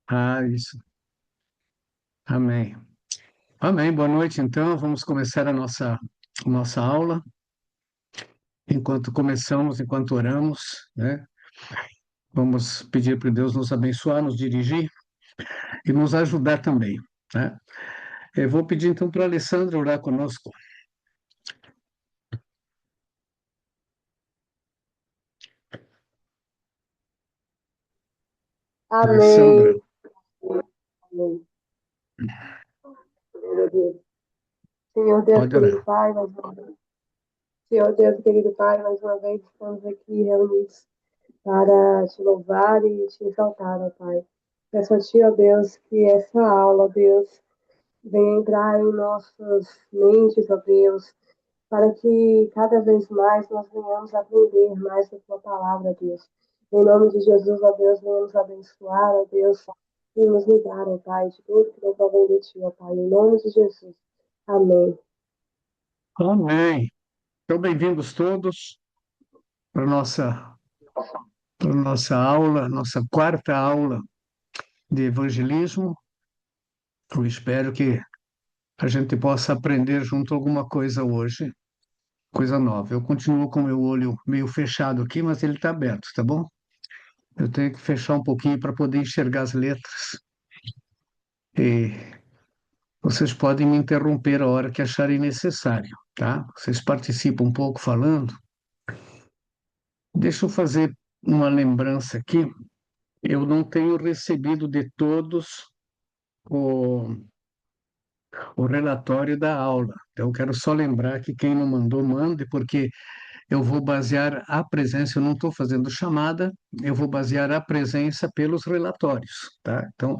Ah, isso. Amém. Amém. Boa noite, então. Vamos começar a nossa aula. Enquanto começamos, enquanto oramos, né? Vamos pedir para Deus nos abençoar, nos dirigir e nos ajudar também, né? Eu vou pedir então para a Alessandra orar conosco. Alessandra, Amém. Amém. Meu Deus. Senhor Deus, pode querido orar. Pai, mais uma vez. Senhor Deus, querido Pai, mais uma vez estamos aqui reunidos para te louvar e te exaltar, ó Pai. Peço a Ti, ó Deus, que essa aula, ó Deus, venha entrar em nossas mentes, ó Deus, para que cada vez mais nós venhamos aprender mais da Tua palavra, ó Deus. Em nome de Jesus, ó Deus, venha nos abençoar, ó Deus, e nos livrar, ó Pai, de tudo que não provém de Ti, ó Pai. Em nome de Jesus. Amém. Amém. Então, bem-vindos todos para a nossa aula, nossa quarta aula de evangelismo. Eu espero que a gente possa aprender junto alguma coisa hoje, coisa nova. Eu continuo com o meu olho meio fechado aqui, mas ele está aberto, tá bom? Eu tenho que fechar um pouquinho para poder enxergar as letras. E vocês podem me interromper a hora que acharem necessário, tá? Vocês participam um pouco falando. Deixa eu fazer uma lembrança aqui. Eu não tenho recebido de todos o, o relatório da aula. Então, eu quero só lembrar que quem não mandou, mande, porque eu vou basear a presença, eu não estou fazendo chamada, eu vou basear a presença pelos relatórios, tá? Então,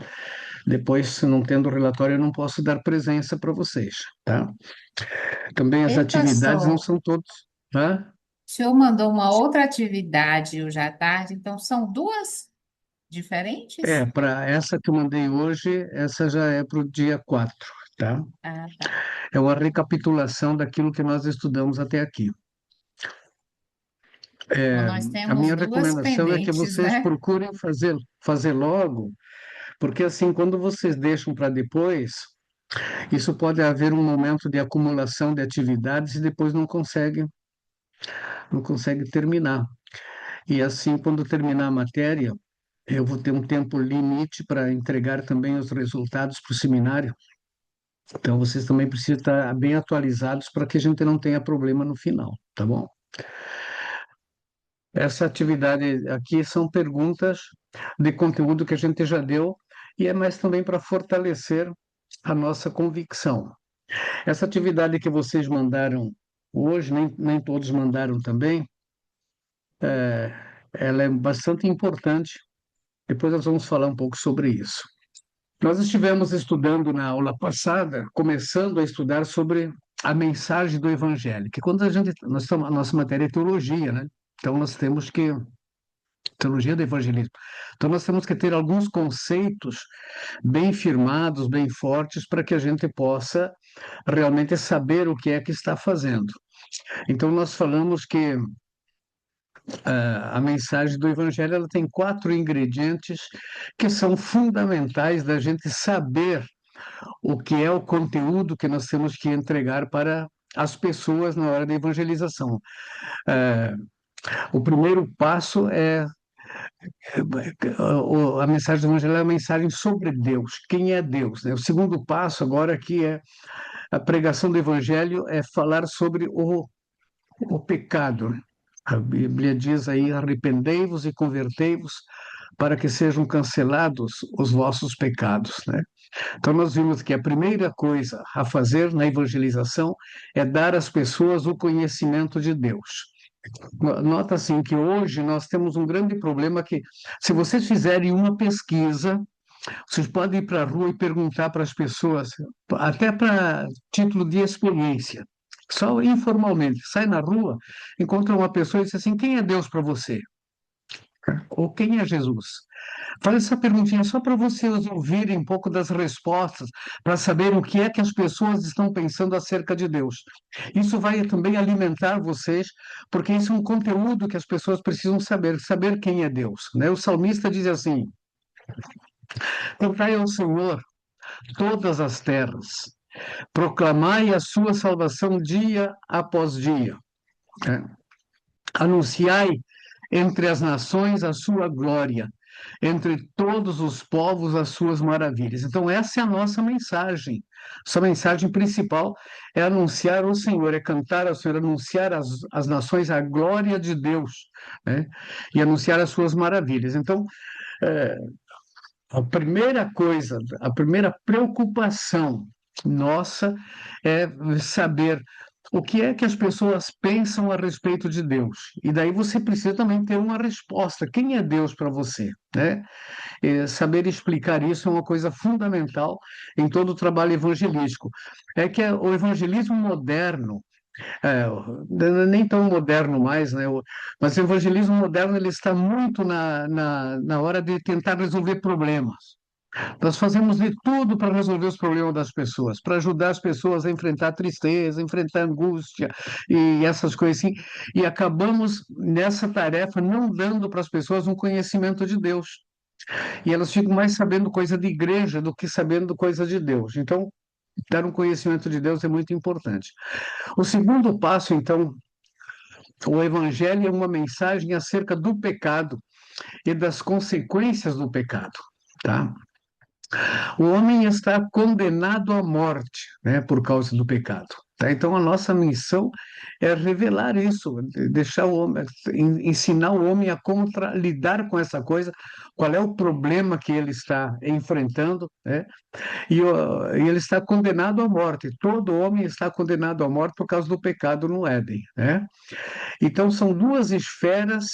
depois, se não tendo relatório, eu não posso dar presença para vocês, tá? Também as Ei, atividades não pastor, são todos, tá? o senhor mandou uma outra atividade hoje à tarde, então são duas diferentes? Para essa que eu mandei hoje, essa já é para o dia 4, tá? Ah, tá. É uma recapitulação daquilo que nós estudamos até aqui. Então nós A temos minha duas recomendação é que pendentes, vocês né? procurem fazer logo, porque assim, quando vocês deixam para depois, isso pode haver um momento de acumulação de atividades e depois não consegue terminar. E assim, quando terminar a matéria, eu vou ter um tempo limite para entregar também os resultados para o seminário. Então, vocês também precisam estar bem atualizados para que a gente não tenha problema no final, tá bom? Essa atividade aqui são perguntas de conteúdo que a gente já deu e é mais também para fortalecer a nossa convicção. Essa atividade que vocês mandaram hoje, nem todos mandaram também, ela é bastante importante. Depois nós vamos falar um pouco sobre isso. Nós estivemos estudando na aula passada, começando a estudar sobre a mensagem do Evangelho, que quando a nossa matéria é teologia, né? Então nós temos que teologia do evangelismo. Então nós temos que ter alguns conceitos bem firmados, bem fortes, para que a gente possa realmente saber o que é que está fazendo. Então nós falamos que a mensagem do Evangelho ela tem quatro ingredientes que são fundamentais da gente saber o que é o conteúdo que nós temos que entregar para as pessoas na hora da evangelização. É, o primeiro passo a mensagem do Evangelho é uma mensagem sobre Deus, quem é Deus, né? O segundo passo agora aqui é a pregação do Evangelho é falar sobre o pecado. A Bíblia diz aí: arrependei-vos e convertei-vos para que sejam cancelados os vossos pecados, né? Então, nós vimos que a primeira coisa a fazer na evangelização é dar às pessoas o conhecimento de Deus. Nota assim que hoje nós temos um grande problema que, se vocês fizerem uma pesquisa, vocês podem ir para a rua e perguntar para as pessoas, até para título de experiência, só informalmente, sai na rua, encontra uma pessoa e diz assim: quem é Deus para você? Ou quem é Jesus? Faz essa perguntinha só para vocês ouvirem um pouco das respostas, para saberem o que é que as pessoas estão pensando acerca de Deus. Isso vai também alimentar vocês, porque isso é um conteúdo que as pessoas precisam saber quem é Deus, né? O salmista diz assim: Cantai ao Senhor todas as terras, proclamai a sua salvação dia após dia, né? Anunciai entre as nações a sua glória, entre todos os povos as suas maravilhas. Então, essa é a nossa mensagem. Nossa mensagem principal é anunciar o Senhor, é cantar ao Senhor, anunciar às nações a glória de Deus, né? E anunciar as suas maravilhas. Então, é, a primeira coisa, a primeira preocupação nossa é saber o que é que as pessoas pensam a respeito de Deus. E daí você precisa também ter uma resposta. Quem é Deus para você, né? Saber explicar isso é uma coisa fundamental em todo o trabalho evangelístico. É que o evangelismo moderno, é, nem tão moderno mais, né? Mas o evangelismo moderno ele está muito na hora de tentar resolver problemas. Nós fazemos de tudo para resolver os problemas das pessoas, para ajudar as pessoas a enfrentar a tristeza, enfrentar a angústia e essas coisas assim. E acabamos nessa tarefa não dando para as pessoas um conhecimento de Deus. E elas ficam mais sabendo coisa de igreja do que sabendo coisa de Deus. Então, dar um conhecimento de Deus é muito importante. O segundo passo, então, o Evangelho é uma mensagem acerca do pecado e das consequências do pecado, tá? O homem está condenado à morte, né, por causa do pecado. Tá? Então, a nossa missão é revelar isso, deixar o homem, ensinar o homem a como lidar com essa coisa, qual é o problema que ele está enfrentando, né? E ele está condenado à morte. Todo homem está condenado à morte por causa do pecado no Éden, né? Então, são duas esferas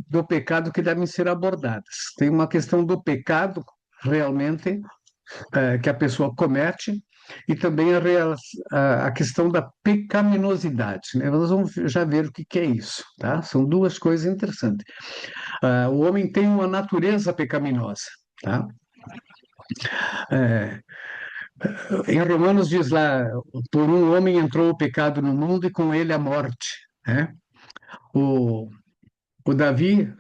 do pecado que devem ser abordadas. Tem uma questão do pecado, realmente, que a pessoa comete, e também a questão da pecaminosidade, né? Nós vamos já ver o que é isso, tá? São duas coisas interessantes. O homem tem uma natureza pecaminosa, tá? É, em Romanos diz lá, por um homem entrou o pecado no mundo e com ele a morte, né? O, o Davi,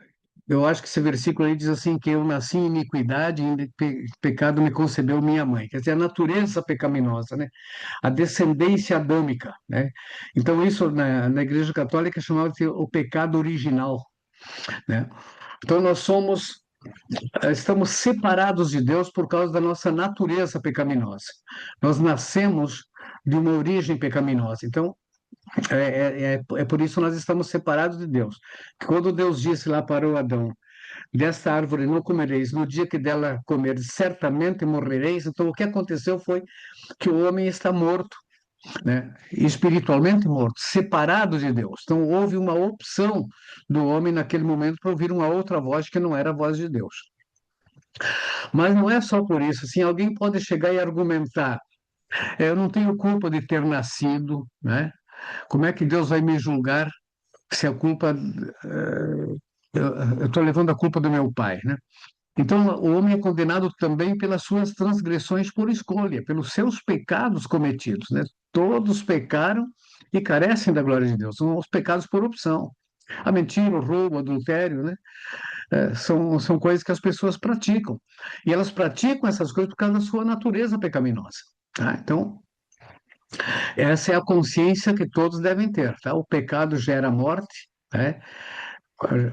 eu acho que esse versículo aí diz assim, que eu nasci em iniquidade e em pecado me concebeu minha mãe. Quer dizer, a natureza pecaminosa, né? A descendência adâmica, né? Então isso na Igreja Católica chamava de o pecado original, né? Então estamos separados de Deus por causa da nossa natureza pecaminosa. Nós nascemos de uma origem pecaminosa. Então, é por isso que nós estamos separados de Deus. Quando Deus disse lá para o Adão, desta árvore não comereis, no dia que dela comeres, certamente morrereis. Então, o que aconteceu foi que o homem está morto, né? Espiritualmente morto, separado de Deus. Então, houve uma opção do homem naquele momento para ouvir uma outra voz que não era a voz de Deus. Mas não é só por isso. Assim, alguém pode chegar e argumentar: eu não tenho culpa de ter nascido, né? Como é que Deus vai me julgar se a culpa. Eu estou levando a culpa do meu pai, né? Então, o homem é condenado também pelas suas transgressões por escolha, pelos seus pecados cometidos, né? Todos pecaram e carecem da glória de Deus. São os pecados por opção. A mentira, o roubo, o adultério, né? São coisas que as pessoas praticam. E elas praticam essas coisas por causa da sua natureza pecaminosa. Tá? Então, essa é a consciência que todos devem ter. Tá? O pecado gera morte, né?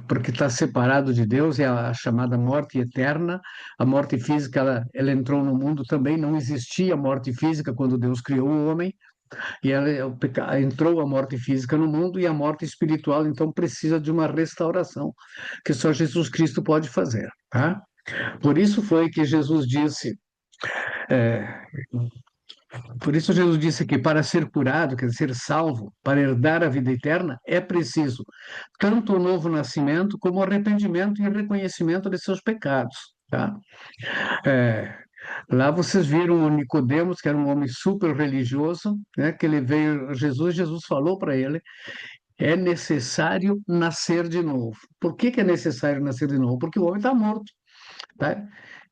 Porque está separado de Deus, é a chamada morte eterna. A morte física, ela entrou no mundo também, não existia morte física quando Deus criou o homem, e entrou a morte física no mundo, e a morte espiritual, então, precisa de uma restauração, que só Jesus Cristo pode fazer. Tá? Por isso foi que Jesus disse, é, por isso Jesus disse que para ser curado, quer dizer, ser salvo, para herdar a vida eterna, é preciso tanto o novo nascimento como o arrependimento e o reconhecimento de seus pecados. Tá? É, lá vocês viram o Nicodemos, que era um homem super religioso, né, que ele veio, Jesus falou para ele, é necessário nascer de novo. Por que é necessário nascer de novo? Porque o homem está morto. Tá?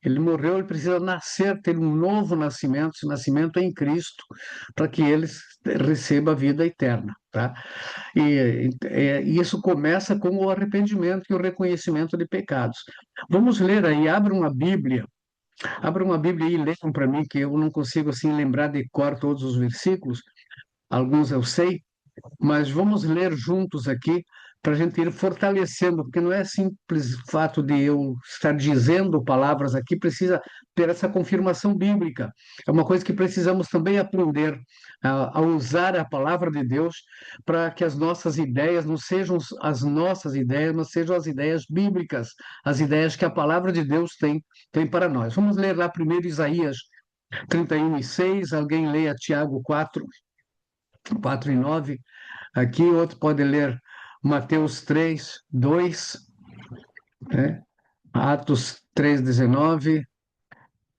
Ele morreu, ele precisa nascer, ter um novo nascimento, esse nascimento é em Cristo, para que ele receba a vida eterna, tá? E isso começa com o arrependimento e o reconhecimento de pecados. Vamos ler aí, abra uma Bíblia e leiam para mim, que eu não consigo assim lembrar de cor todos os versículos, alguns eu sei, mas vamos ler juntos aqui para a gente ir fortalecendo, porque não é simples fato de eu estar dizendo palavras aqui, precisa ter essa confirmação bíblica. É uma coisa que precisamos também aprender a usar a palavra de Deus para que as nossas ideias não sejam as nossas ideias, mas sejam as ideias bíblicas, as ideias que a palavra de Deus tem para nós. Vamos ler lá primeiro Isaías 31:6. Alguém leia Tiago 4:9. Aqui outro pode ler Mateus 3:2, né? Atos 3:19.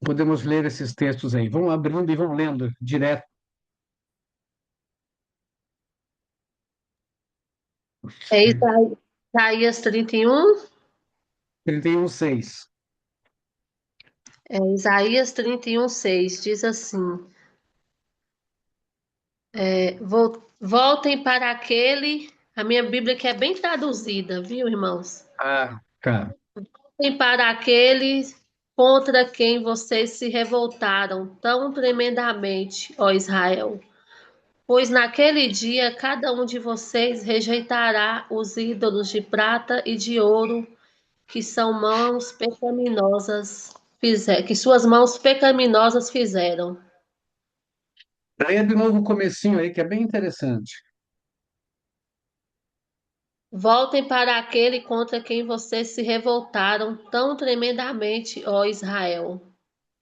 Podemos ler esses textos aí. Vão abrindo e vão lendo direto. É Isaías 31. 31:6. Isaías 31:6 diz assim: voltem para aquele. A minha Bíblia que é bem traduzida, viu, irmãos? Ah, tá. Voltem para aquele contra quem vocês se revoltaram tão tremendamente, ó Israel. Pois naquele dia cada um de vocês rejeitará os ídolos de prata e de ouro que são mãos pecaminosas que suas mãos pecaminosas fizeram. Leia de novo o comecinho aí, que é bem interessante. Voltem para aquele contra quem vocês se revoltaram tão tremendamente, ó Israel.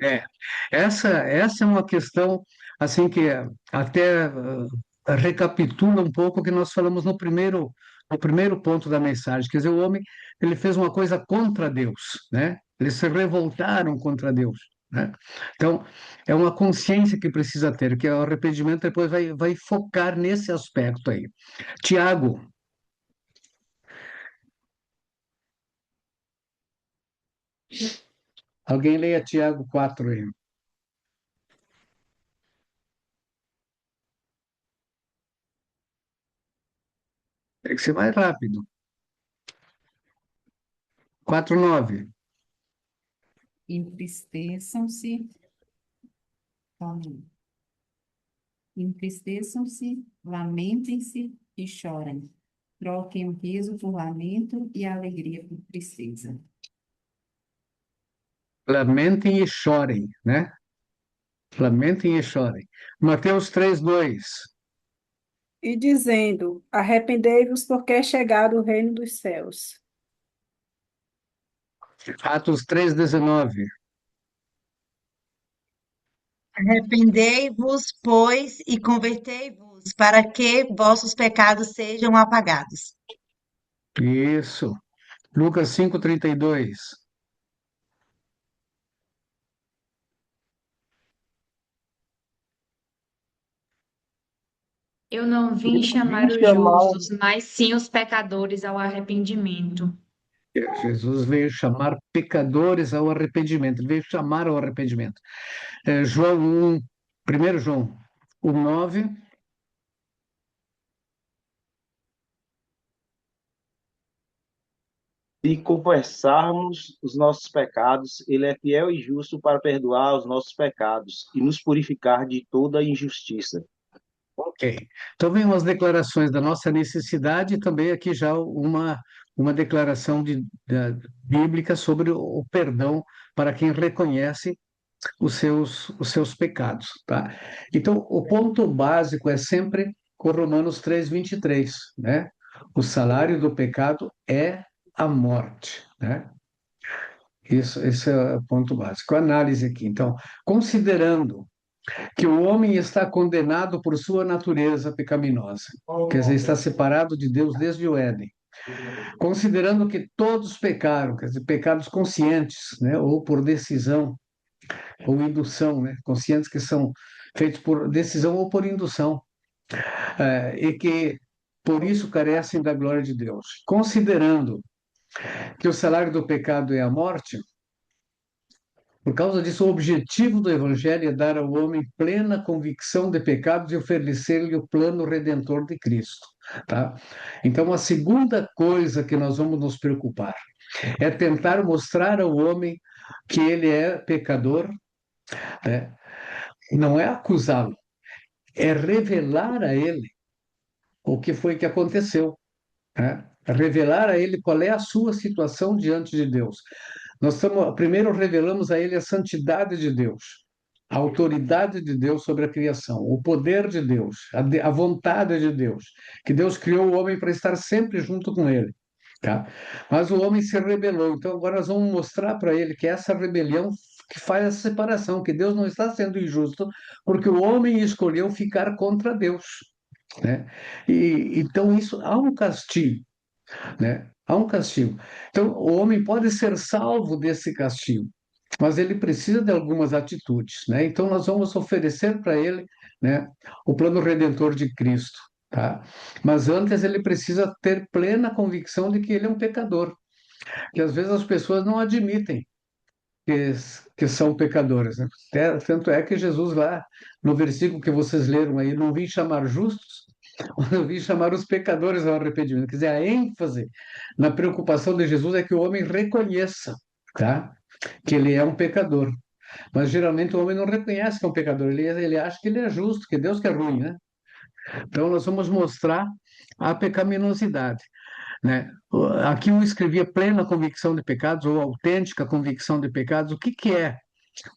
É, essa é uma questão assim que até recapitula um pouco o que nós falamos no primeiro ponto da mensagem. Quer dizer, o homem ele fez uma coisa contra Deus, né? Eles se revoltaram contra Deus, né? Então é uma consciência que precisa ter, que o arrependimento depois vai focar nesse aspecto aí. Tiago, alguém leia Tiago 4 aí. Tem que ser mais rápido. 4:9. Entristeçam-se, entristeçam-se, lamentem-se e chorem. Troquem o riso por lamento e a alegria por tristeza. Lamentem e chorem, né? Lamentem e chorem. Mateus 3:2. E dizendo: Arrependei-vos, porque é chegado o reino dos céus. Atos 3:19. Arrependei-vos, pois, e convertei-vos, para que vossos pecados sejam apagados. Isso. Lucas 5:32. Eu não vim chamar os justos, mas sim os pecadores ao arrependimento. Jesus veio chamar pecadores ao arrependimento. Ele veio chamar ao arrependimento. João 1, 1 João 1:9. E confessarmos os nossos pecados, Ele é fiel e justo para perdoar os nossos pecados e nos purificar de toda injustiça. Ok. Então, vem umas declarações da nossa necessidade e também aqui já uma declaração bíblica sobre o perdão para quem reconhece os seus pecados, tá? Então, o ponto básico é sempre com Romanos 3:23, né? O salário do pecado é a morte, né? Isso, esse é o ponto básico. Análise aqui. Então, considerando que o homem está condenado por sua natureza pecaminosa, quer dizer, está separado de Deus desde o Éden, considerando que todos pecaram, quer dizer, pecados conscientes, né? Ou por decisão ou indução, né? Conscientes que são feitos por decisão ou por indução, e que por isso carecem da glória de Deus. Considerando que o salário do pecado é a morte, Por causa disso, o objetivo do Evangelho é dar ao homem plena convicção de pecados e oferecer-lhe o plano redentor de Cristo, tá? Então, a segunda coisa que nós vamos nos preocupar é tentar mostrar ao homem que ele é pecador, né? Não é acusá-lo, é revelar a ele o que foi que aconteceu, né? Revelar a ele qual é a sua situação diante de Deus. Primeiro revelamos a ele a santidade de Deus, a autoridade de Deus sobre a criação, o poder de Deus, a vontade de Deus, que Deus criou o homem para estar sempre junto com ele, tá? Mas o homem se rebelou, então agora nós vamos mostrar para ele que essa rebelião que faz essa separação, que Deus não está sendo injusto, porque o homem escolheu ficar contra Deus, né? Então isso há um castigo, né? Há um castigo. Então, o homem pode ser salvo desse castigo, mas ele precisa de algumas atitudes, né? Então, nós vamos oferecer para ele, né, o plano redentor de Cristo, tá? Mas antes ele precisa ter plena convicção de que ele é um pecador, que às vezes as pessoas não admitem que, que são pecadores, né? Tanto é que Jesus lá, no versículo que vocês leram aí, não vim chamar justos, eu vim chamar os pecadores ao arrependimento. Quer dizer, a ênfase na preocupação de Jesus é que o homem reconheça, tá? Que ele é um pecador. Mas geralmente o homem não reconhece que é um pecador, ele acha que ele é justo, que Deus que é ruim, né? Então nós vamos mostrar a pecaminosidade, né? Aqui eu escrevia plena convicção de pecados ou autêntica convicção de pecados. O que que é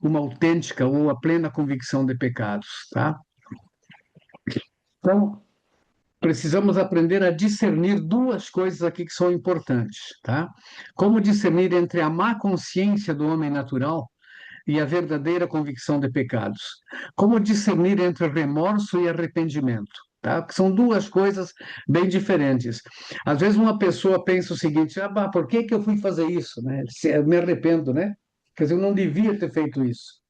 uma autêntica ou a plena convicção de pecados, tá? Então, precisamos aprender a discernir duas coisas aqui que são importantes, tá? Como discernir entre a má consciência do homem natural e a verdadeira convicção de pecados. Como discernir entre remorso e arrependimento, tá? Que são duas coisas bem diferentes. Às vezes uma pessoa pensa o seguinte: por que que eu fui fazer isso, né? Eu me arrependo, né? Quer dizer, eu não devia ter feito isso.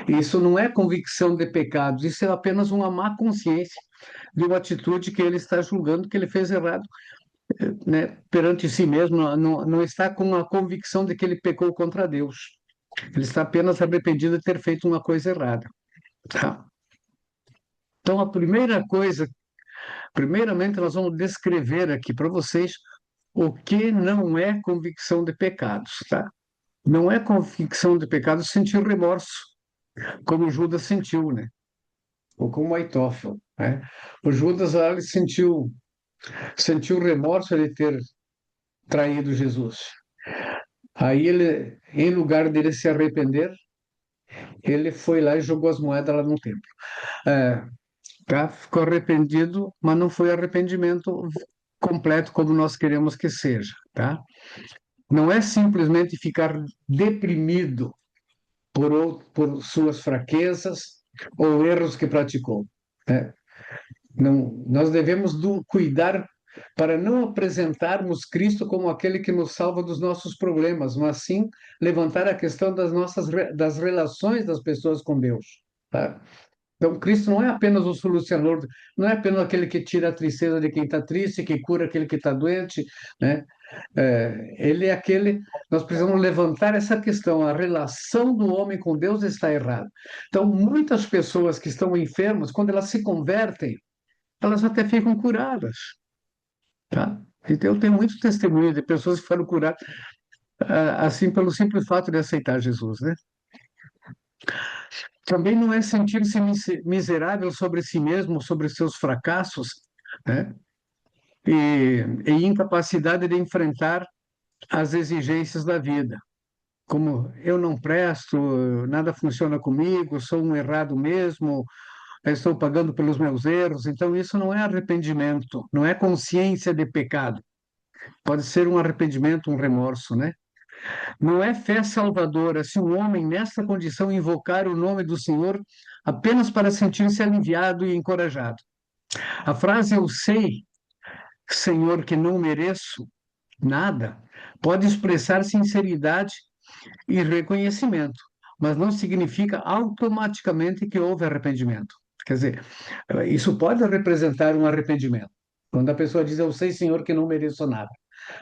Isso não é convicção de pecados, isso é apenas uma má consciência de uma atitude que ele está julgando que ele fez errado, né, perante si mesmo, não está com a convicção de que ele pecou contra Deus. Ele está apenas arrependido de ter feito uma coisa errada. Tá? Então, a primeira coisa, primeiramente, nós vamos descrever aqui para vocês o que não é convicção de pecados. Tá? Não é convicção de pecados sentir remorso, como Judas sentiu, né? Ou como Aitófilo, né? O Judas, ele sentiu remorso de ter traído Jesus. Aí ele, em lugar dele se arrepender, ele foi lá e jogou as moedas lá no templo. Tá? Ficou arrependido, mas não foi arrependimento completo como nós queremos que seja, tá? Não é simplesmente ficar deprimido por suas fraquezas ou erros que praticou, né? Não, nós devemos cuidar para não apresentarmos Cristo como aquele que nos salva dos nossos problemas, mas sim levantar a questão das relações das pessoas com Deus, tá? Então, Cristo não é apenas o solucionador, não é apenas aquele que tira a tristeza de quem está triste, que cura aquele que está doente, né? Ele é aquele. Nós precisamos levantar essa questão. A relação do homem com Deus está errada. Então, muitas pessoas que estão enfermas, quando elas se convertem, elas até ficam curadas, tá? Então, eu tenho muitos testemunhos de pessoas que foram curadas assim pelo simples fato de aceitar Jesus, né? Também não é sentir-se miserável sobre si mesmo, sobre seus fracassos, né? E incapacidade de enfrentar as exigências da vida. Como eu não presto, nada funciona comigo, sou um errado mesmo, estou pagando pelos meus erros. Então, isso não é arrependimento, não é consciência de pecado. Pode ser um arrependimento, um remorso, né? Não é fé salvadora se um homem nessa condição invocar o nome do Senhor apenas para sentir-se aliviado e encorajado. A frase "eu sei, Senhor, que não mereço nada" pode expressar sinceridade e reconhecimento, mas não significa automaticamente que houve arrependimento. Quer dizer, isso pode representar um arrependimento. Quando a pessoa diz "eu sei, Senhor, que não mereço nada",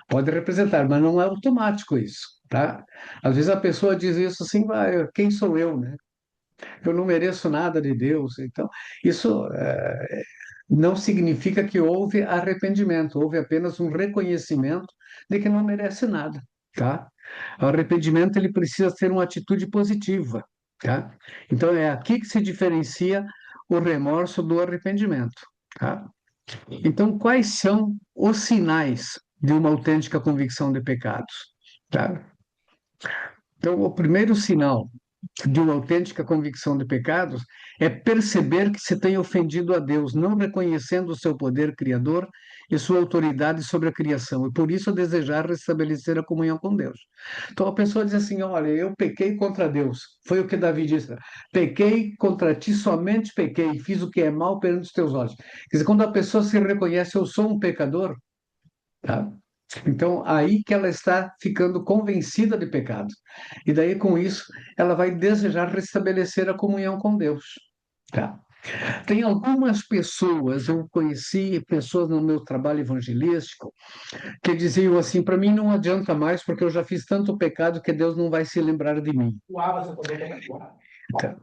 Pode representar, mas não é automático isso, tá? Às vezes a pessoa diz isso assim, quem sou eu, né? Eu não mereço nada de Deus. Então, isso não significa que houve arrependimento, houve apenas um reconhecimento de que não merece nada, tá? O arrependimento ele precisa ser uma atitude positiva, tá? Então é aqui que se diferencia o remorso do arrependimento, tá? Então quais são os sinais de uma autêntica convicção de pecados, tá? Então o primeiro sinal de uma autêntica convicção de pecados é perceber que se tem ofendido a Deus, não reconhecendo o seu poder criador e sua autoridade sobre a criação, e por isso desejar restabelecer a comunhão com Deus. Então a pessoa diz assim: olha, eu pequei contra Deus. Foi o que Davi disse: pequei contra ti, somente pequei, fiz o que é mal perante os teus olhos. Quer dizer, quando a pessoa se reconhece, eu sou um pecador, tá? Então, aí que ela está ficando convencida de pecado. E daí, com isso, ela vai desejar restabelecer a comunhão com Deus. Tá? Tem algumas pessoas, eu conheci pessoas no meu trabalho evangelístico, que diziam assim: para mim não adianta mais, porque eu já fiz tanto pecado que Deus não vai se lembrar de mim. Tá?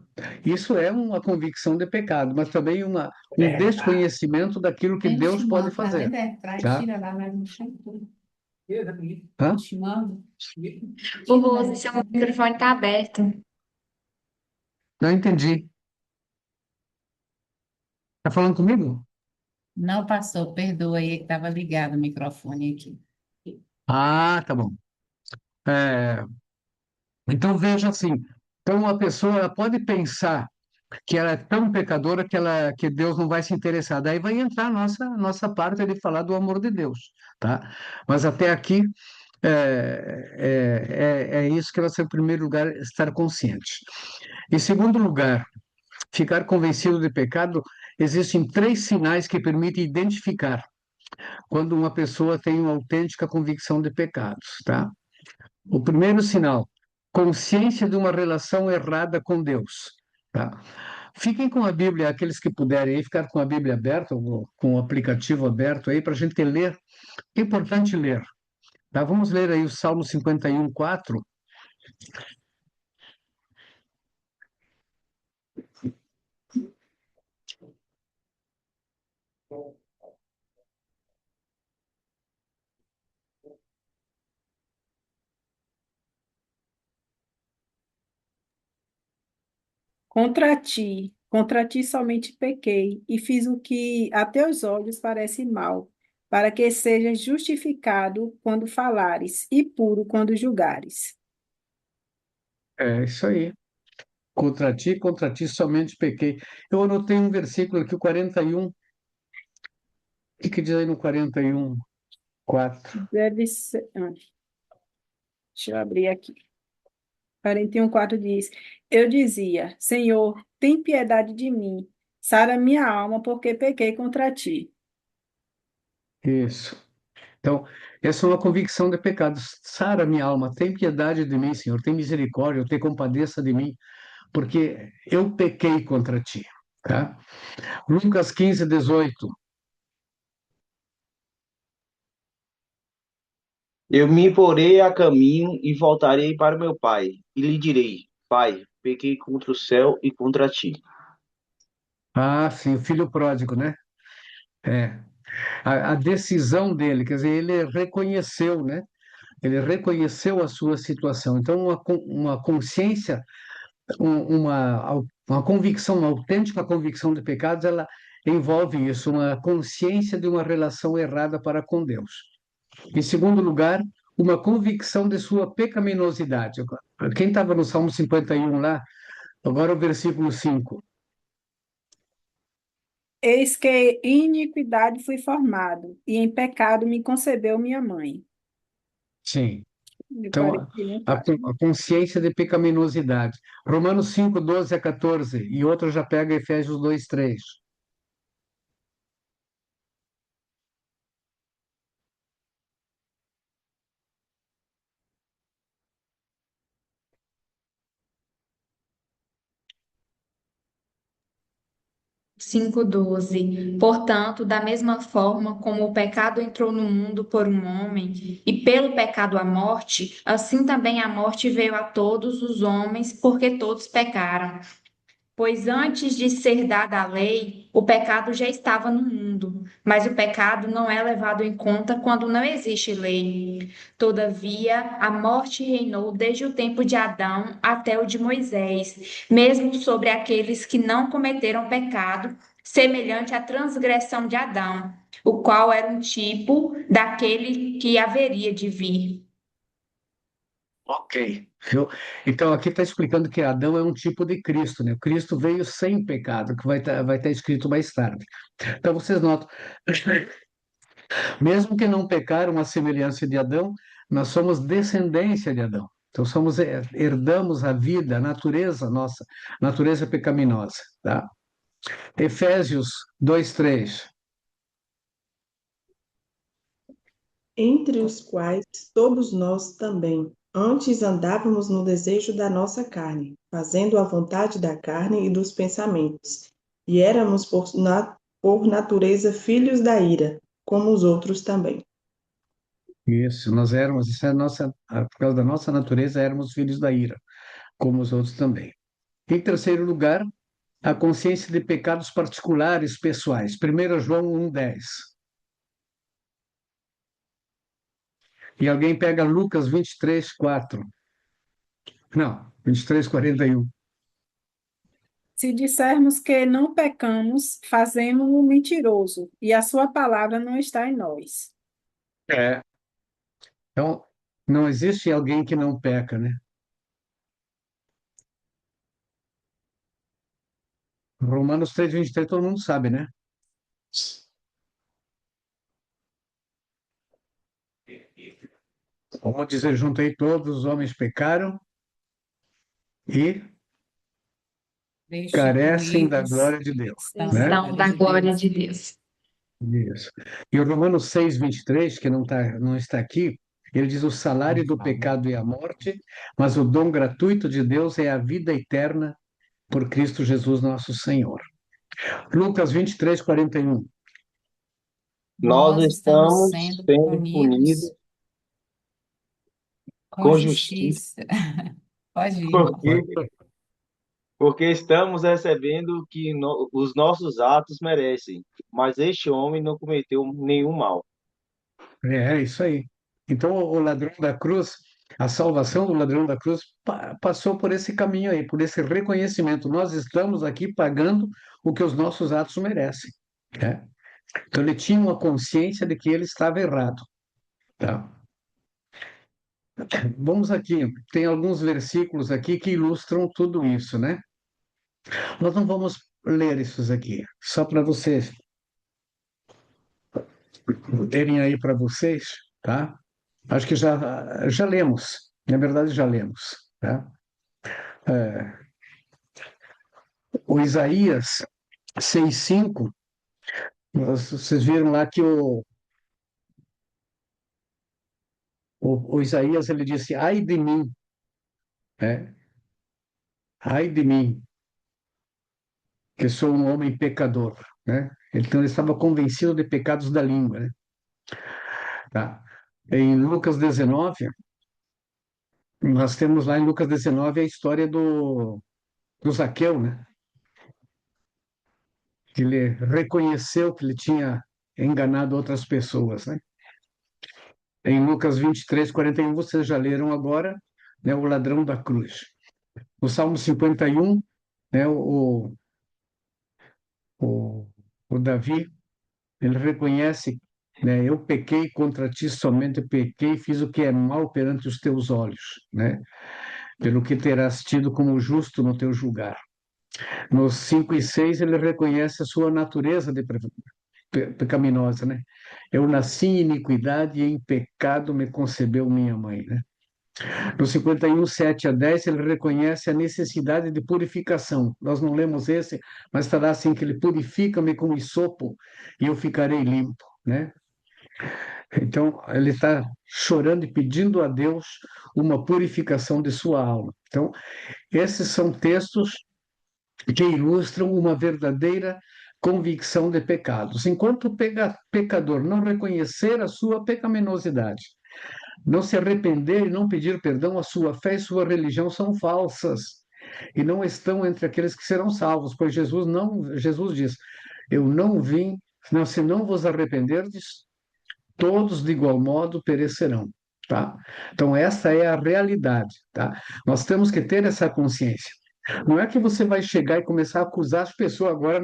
Isso é uma convicção de pecado, mas também um desconhecimento daquilo que Ele Deus te pode manda, tá fazer. vendo? Tá? Tira lá, vai no shampoo. Hã? Te mando. Ô, Rose, seu microfone está aberto. Não entendi. Tá falando comigo? Não passou, perdoa aí, que estava ligado o microfone aqui. Ah, tá bom. É, então veja assim, então a pessoa ela pode pensar que ela é tão pecadora que Deus não vai se interessar. Daí vai entrar a nossa parte de falar do amor de Deus, tá? Mas até aqui é isso que nós temos, em primeiro lugar, estar conscientes. Em segundo lugar, ficar convencido de pecado, existem três sinais que permitem identificar quando uma pessoa tem uma autêntica convicção de pecados, tá? O primeiro sinal, consciência de uma relação errada com Deus, tá? Fiquem com a Bíblia, aqueles que puderem aí, ficar com a Bíblia aberta, ou com o aplicativo aberto aí, para a gente ler. É importante ler, tá? Vamos ler aí o Salmo 51, 4. Contra ti somente pequei, e fiz o que a teus olhos parece mal, para que sejas justificado quando falares, e puro quando julgares. É isso aí. Contra ti somente pequei. Eu anotei um versículo aqui, o 41. O que diz aí no 41, 4? Deve ser. Deixa eu abrir aqui. 41:4 diz: Eu dizia, Senhor, tem piedade de mim, sara minha alma, porque pequei contra ti. Isso. Então, essa é uma convicção de pecado. Sara, minha alma, tem piedade de mim, Senhor, tem misericórdia, tem compadeça de mim, porque eu pequei contra ti. Tá? Lucas 15, 18. Eu me porei a caminho e voltarei para meu pai, e lhe direi: Pai, pequei contra o céu e contra ti. Ah, sim, o filho pródigo, né? É. A decisão dele, quer dizer, ele reconheceu, né? Ele reconheceu a sua situação. Então, uma consciência, uma convicção, uma autêntica convicção de pecados, ela envolve isso, uma consciência de uma relação errada para com Deus. Em segundo lugar, uma convicção de sua pecaminosidade. Quem estava no Salmo 51 lá, agora o versículo 5. Eis que em iniquidade fui formado, e em pecado me concebeu minha mãe. Sim. De Então, 41:4. a consciência de pecaminosidade. Romanos 5, 12 a 14. E outro já pega Efésios 2, 3. 5:12. Portanto, da mesma forma como o pecado entrou no mundo por um homem, e pelo pecado a morte, assim também a morte veio a todos os homens, porque todos pecaram. Pois antes de ser dada a lei, o pecado já estava no mundo, mas o pecado não é levado em conta quando não existe lei. Todavia, a morte reinou desde o tempo de Adão até o de Moisés, mesmo sobre aqueles que não cometeram pecado, semelhante à transgressão de Adão, o qual era um tipo daquele que haveria de vir. Ok. Viu? Então, aqui está explicando que Adão é um tipo de Cristo, né? O Cristo veio sem pecado, que vai estar escrito mais tarde. Então, vocês notam, mesmo que não pecaram a semelhança de Adão, nós somos descendência de Adão. Então, herdamos a vida, a natureza nossa, natureza pecaminosa, tá? Efésios 2:3. Entre os quais todos nós também antes andávamos no desejo da nossa carne, fazendo a vontade da carne e dos pensamentos, e éramos por natureza filhos da ira, como os outros também. Isso, nós éramos, isso é a nossa, por causa da nossa natureza, éramos filhos da ira, como os outros também. Em terceiro lugar, a consciência de pecados particulares, pessoais. 1 João 1:10. E alguém pega Lucas 23:4. Não, 23:41. Se dissermos que não pecamos, fazemos-o mentiroso, e a sua palavra não está em nós. É. Então, não existe alguém que não peca, né? Romanos 3:23 todo mundo sabe, né? Vamos dizer junto aí, todos os homens pecaram e carecem da Destituídos glória de Deus, estão da né? Estão glória da de glória Deus. de Deus. Isso. E o Romanos 6:23, que não está aqui, ele diz: o salário do pecado é a morte, mas o dom gratuito de Deus é a vida eterna por Cristo Jesus nosso Senhor. Lucas 23:41. Nós Nós estamos estamos sendo sendo punidos punidos com com justiça, justiça. Pode ir, irmão. porque estamos recebendo o que os nossos atos merecem, mas este homem não cometeu nenhum mal. É isso aí. Então, o ladrão da cruz, a salvação do ladrão da cruz passou por esse caminho aí, por esse reconhecimento. Nós estamos aqui pagando o que os nossos atos merecem, né? Então, ele tinha uma consciência de que ele estava errado, tá? Vamos aqui, tem alguns versículos aqui que ilustram tudo isso, né? Nós não vamos ler esses aqui, só para vocês terem aí para vocês, tá? Acho que já lemos, na verdade já lemos, tá? O Isaías 6:5, vocês viram lá que o Isaías ele disse, ai de mim, né? Ai de mim, que sou um homem pecador, né? Então ele estava convencido de pecados da língua, né? Tá? Em Lucas 19, nós temos lá em Lucas 19 a história do Zaqueu, né? Que ele reconheceu que ele tinha enganado outras pessoas, né? Em Lucas 23:41, vocês já leram agora, né, o ladrão da cruz. No Salmo 51, né, o, o Davi, ele reconhece, né, eu pequei contra ti, somente pequei, fiz o que é mal perante os teus olhos, né? Pelo que terás tido como justo no teu julgar. Nos 5:6 ele reconhece a sua natureza de pecaminosa, né? Eu nasci em iniquidade e em pecado me concebeu minha mãe, né? No 51:7-10 ele reconhece a necessidade de purificação. Nós não lemos esse, mas está lá assim que ele purifica-me com hisopo e eu ficarei limpo, né? Então, ele está chorando e pedindo a Deus uma purificação de sua alma. Então, esses são textos que ilustram uma verdadeira convicção de pecados. Enquanto o pecador não reconhecer a sua pecaminosidade, não se arrepender e não pedir perdão, a sua fé e sua religião são falsas e não estão entre aqueles que serão salvos, pois Jesus diz: eu não vim, não, se não vos arrependerdes, todos de igual modo perecerão, tá? Então essa é a realidade, tá? Nós temos que ter essa consciência. Não é que você vai chegar e começar a acusar as pessoas agora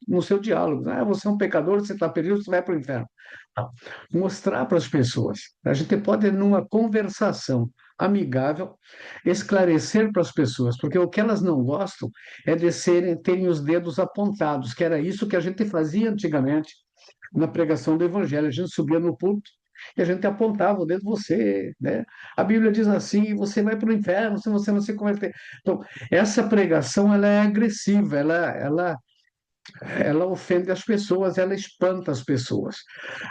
no seu diálogo. Ah, você é um pecador, você está perdido, você vai para o inferno. Não. Mostrar para as pessoas. A gente pode, numa conversação amigável, esclarecer para as pessoas, porque o que elas não gostam é de terem os dedos apontados, que era isso que a gente fazia antigamente na pregação do evangelho. A gente subia no púlpito e a gente apontava o dedo, você, né? A Bíblia diz assim, você vai para o inferno se você não se converter. Então, essa pregação, ela é agressiva, ela ofende as pessoas, ela espanta as pessoas.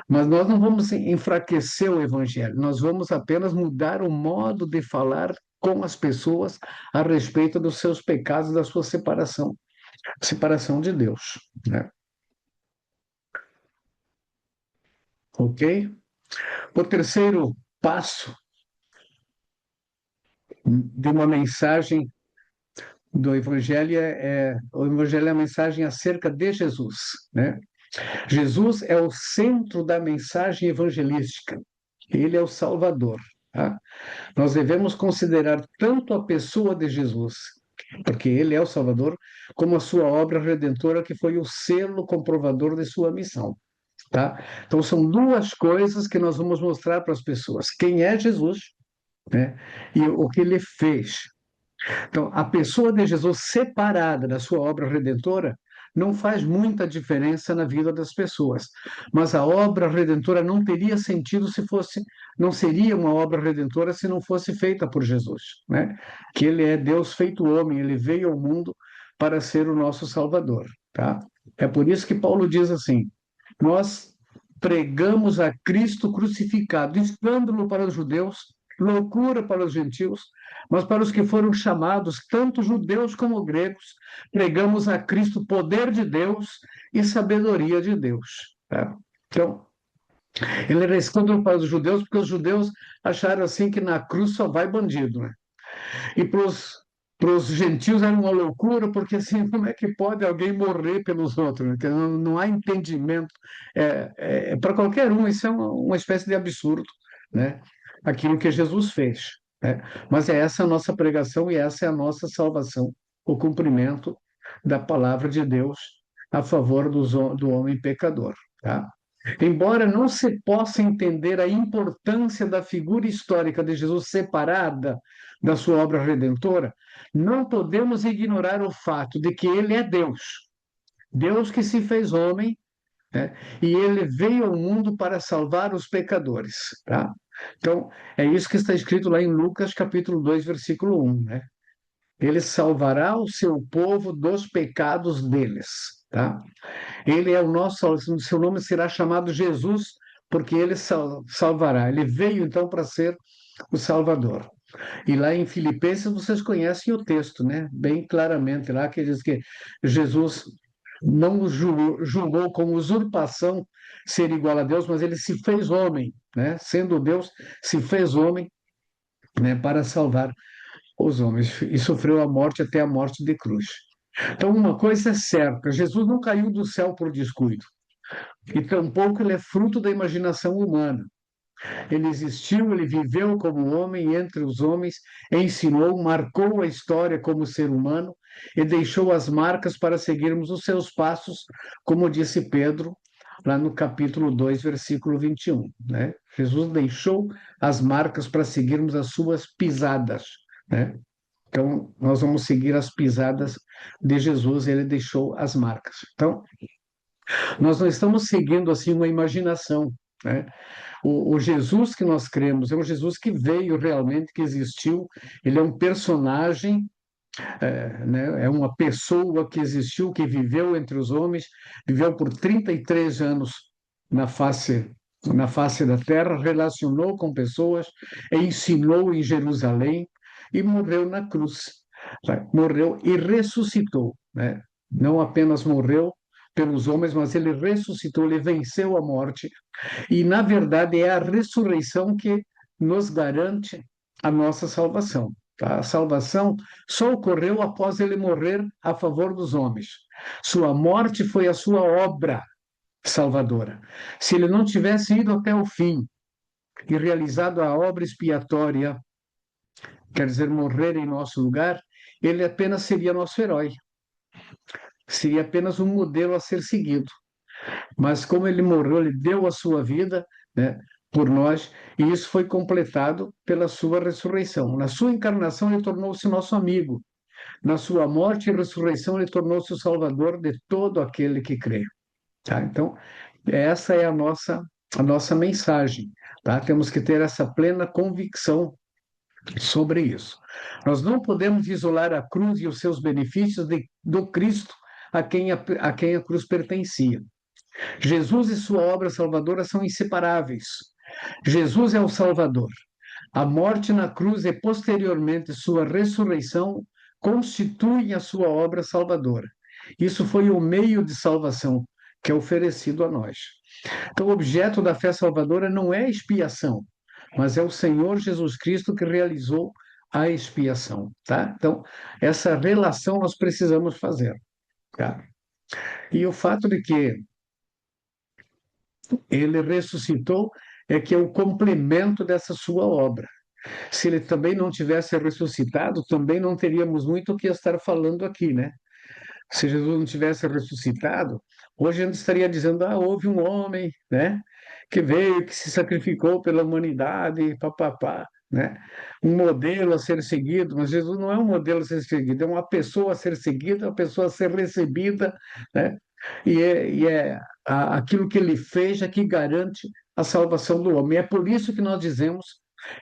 Mas nós não vamos enfraquecer o evangelho, nós vamos apenas mudar o modo de falar com as pessoas a respeito dos seus pecados, da sua separação de Deus, né? Ok? O terceiro passo de uma mensagem do Evangelho o Evangelho é a mensagem acerca de Jesus, né? Jesus é o centro da mensagem evangelística. Ele é o Salvador, tá? Nós devemos considerar tanto a pessoa de Jesus, porque ele é o Salvador, como a sua obra redentora, que foi o selo comprovador de sua missão, tá? Então são duas coisas que nós vamos mostrar para as pessoas: quem é Jesus, né? E o que ele fez. Então, a pessoa de Jesus separada da sua obra redentora não faz muita diferença na vida das pessoas. Mas a obra redentora não teria sentido não seria uma obra redentora se não fosse feita por Jesus, né? Que ele é Deus feito homem, ele veio ao mundo para ser o nosso Salvador, tá? É por isso que Paulo diz assim: nós pregamos a Cristo crucificado, escândalo para os judeus, loucura para os gentios, mas para os que foram chamados, tanto judeus como gregos, pregamos a Cristo poder de Deus e sabedoria de Deus, tá? Então, ele era escândalo para os judeus, porque os judeus acharam assim que na cruz só vai bandido, né? E para os gentios era uma loucura, porque assim, como é que pode alguém morrer pelos outros, né? Que não há entendimento. Para qualquer um, isso é uma espécie de absurdo, né? Aquilo que Jesus fez, né? Mas é essa a nossa pregação e essa é a nossa salvação, o cumprimento da palavra de Deus a favor do homem pecador, tá? Embora não se possa entender a importância da figura histórica de Jesus separada da sua obra redentora, não podemos ignorar o fato de que ele é Deus, Deus que se fez homem, né? E ele veio ao mundo para salvar os pecadores, tá? Então, é isso que está escrito lá em Lucas, capítulo 2, versículo 1, né? Ele salvará o seu povo dos pecados deles, tá? Ele é o nosso, seu nome será chamado Jesus, porque ele salvará. Ele veio então para ser o Salvador. E lá em Filipenses vocês conhecem o texto, né? Bem claramente lá que diz que Jesus não julgou como usurpação ser igual a Deus, mas ele se fez homem, né? Sendo Deus, se fez homem, né? Para salvar os homens e sofreu a morte até a morte de cruz. Então, uma coisa é certa: Jesus não caiu do céu por descuido, e tampouco ele é fruto da imaginação humana. Ele existiu, ele viveu como homem entre os homens, ensinou, marcou a história como ser humano e deixou as marcas para seguirmos os seus passos, como disse Pedro, lá no capítulo 2, versículo 21, né? Jesus deixou as marcas para seguirmos as suas pisadas, né? Então, nós vamos seguir as pisadas de Jesus, ele deixou as marcas. Então, nós não estamos seguindo assim uma imaginação, né? O Jesus que nós cremos é um Jesus que veio realmente, que existiu, ele é um personagem, né? É uma pessoa que existiu, que viveu entre os homens, viveu por 33 anos na face da terra, relacionou com pessoas, ensinou em Jerusalém e morreu na cruz. Morreu e ressuscitou, né? Não apenas morreu, pelos homens, mas ele ressuscitou, ele venceu a morte, e na verdade é a ressurreição que nos garante a nossa salvação. Tá? A salvação só ocorreu após ele morrer a favor dos homens. Sua morte foi a sua obra salvadora. Se ele não tivesse ido até o fim e realizado a obra expiatória, quer dizer, morrer em nosso lugar, ele apenas seria nosso herói. Seria apenas um modelo a ser seguido. Mas como ele morreu, ele deu a sua vida, né, por nós, e isso foi completado pela sua ressurreição. Na sua encarnação, ele tornou-se nosso amigo. Na sua morte e ressurreição, ele tornou-se o salvador de todo aquele que crê. Tá? Então, essa é a nossa mensagem. Tá? Temos que ter essa plena convicção sobre isso. Nós não podemos isolar a cruz e os seus benefícios do Cristo a quem a cruz pertencia. Jesus e sua obra salvadora são inseparáveis. Jesus é o Salvador. A morte na cruz e posteriormente sua ressurreição constituem a sua obra salvadora. Isso foi o meio de salvação que é oferecido a nós. Então, o objeto da fé salvadora não é a expiação, mas é o Senhor Jesus Cristo que realizou a expiação, tá? Então, essa relação nós precisamos fazer, tá? E o fato de que ele ressuscitou é que é o complemento dessa sua obra. Se ele também não tivesse ressuscitado, também não teríamos muito o que estar falando aqui, né? Se Jesus não tivesse ressuscitado, hoje a gente estaria dizendo, houve um homem, né, que veio, que se sacrificou pela humanidade, papapá, né? Um modelo a ser seguido, mas Jesus não é um modelo a ser seguido, é uma pessoa a ser seguida, uma pessoa a ser recebida, né? Aquilo que ele fez é que garante a salvação do homem. É por isso que nós dizemos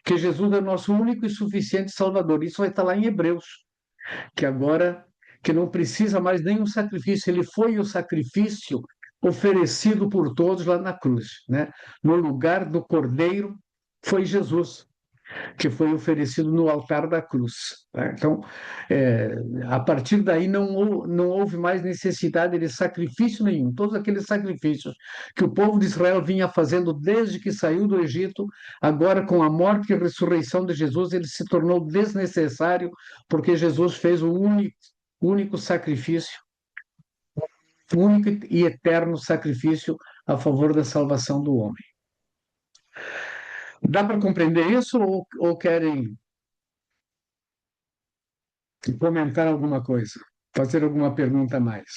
que Jesus é nosso único e suficiente Salvador. Isso vai estar lá em Hebreus, que agora que não precisa mais nenhum sacrifício, ele foi o sacrifício oferecido por todos lá na cruz, né? No lugar do Cordeiro foi Jesus, que foi oferecido no altar da cruz, né? Então, a partir daí não houve mais necessidade de sacrifício nenhum. Todos aqueles sacrifícios que o povo de Israel vinha fazendo desde que saiu do Egito, agora com a morte e a ressurreição de Jesus, ele se tornou desnecessário, porque Jesus fez o único sacrifício, único e eterno sacrifício a favor da salvação do homem. Dá para compreender isso ou querem comentar alguma coisa? Fazer alguma pergunta a mais?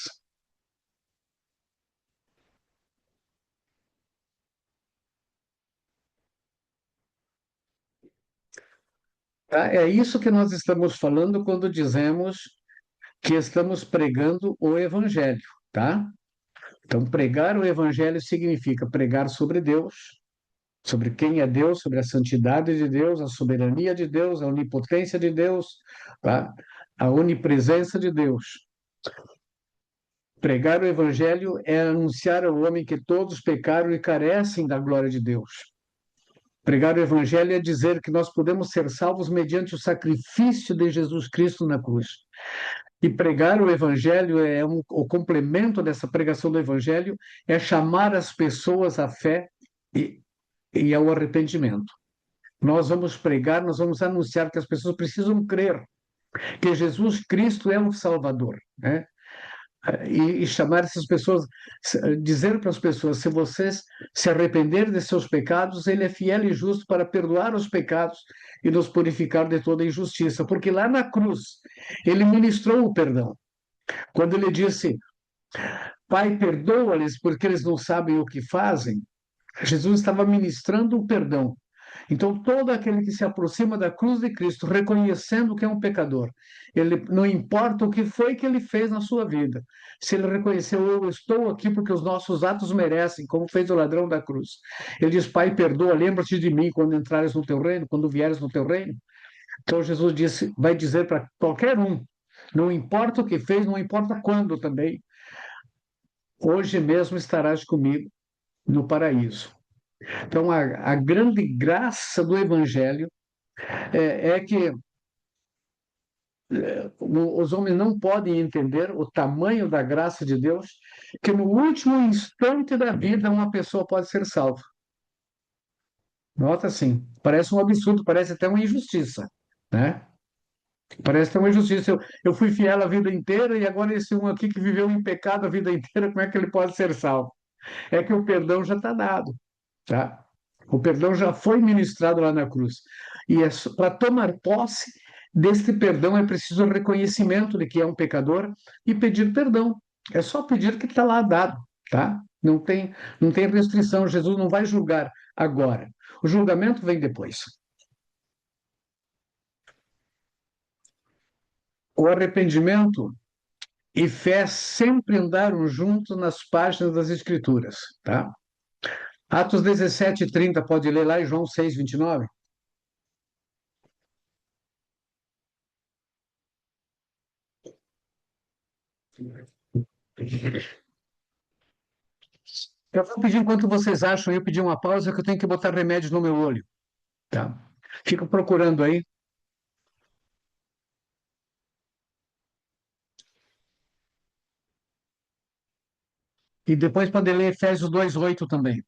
Tá? É isso que nós estamos falando quando dizemos que estamos pregando o Evangelho, tá? Então, pregar o Evangelho significa pregar sobre Deus, sobre quem é Deus, sobre a santidade de Deus, a soberania de Deus, a onipotência de Deus, tá? A onipresença de Deus. Pregar o Evangelho é anunciar ao homem que todos pecaram e carecem da glória de Deus. Pregar o Evangelho é dizer que nós podemos ser salvos mediante o sacrifício de Jesus Cristo na cruz. E pregar o Evangelho o complemento dessa pregação do Evangelho é chamar as pessoas à fé e ao arrependimento. Nós vamos pregar, nós vamos anunciar que as pessoas precisam crer que Jesus Cristo é o Salvador, né? E chamar essas pessoas, dizer para as pessoas, se vocês se arrependerem de seus pecados, ele é fiel e justo para perdoar os pecados e nos purificar de toda injustiça, porque lá na cruz ele ministrou o perdão. Quando ele disse, Pai, perdoa-lhes porque eles não sabem o que fazem, Jesus estava ministrando o perdão. Então, todo aquele que se aproxima da cruz de Cristo, reconhecendo que é um pecador, ele não importa o que foi que ele fez na sua vida, se ele reconheceu, eu estou aqui porque os nossos atos merecem, como fez o ladrão da cruz. Ele diz, Pai, perdoa, lembra-te de mim quando entrares no teu reino, quando vieres no teu reino. Então, Jesus disse, vai dizer para qualquer um, não importa o que fez, não importa quando também, hoje mesmo estarás comigo no paraíso. Então, a grande graça do Evangelho é que os homens não podem entender o tamanho da graça de Deus, que no último instante da vida uma pessoa pode ser salva. Nota assim, parece um absurdo, parece até uma injustiça, né? Parece até uma injustiça. Eu fui fiel a vida inteira e agora esse um aqui que viveu em pecado a vida inteira, como é que ele pode ser salvo? É que o perdão já está dado, tá? O perdão já foi ministrado lá na cruz. E para tomar posse deste perdão é preciso o reconhecimento de que é um pecador e pedir perdão. É só pedir que está lá dado, tá? Não tem restrição. Jesus não vai julgar agora. O julgamento vem depois. O arrependimento e fé sempre andaram juntos nas páginas das Escrituras, tá? Atos 17:30, pode ler lá, e João 6:29. Eu vou pedir, enquanto vocês acham, eu pedi uma pausa, que eu tenho que botar remédio no meu olho, tá? Fico procurando aí. E depois pode ler Efésios 2:8 também.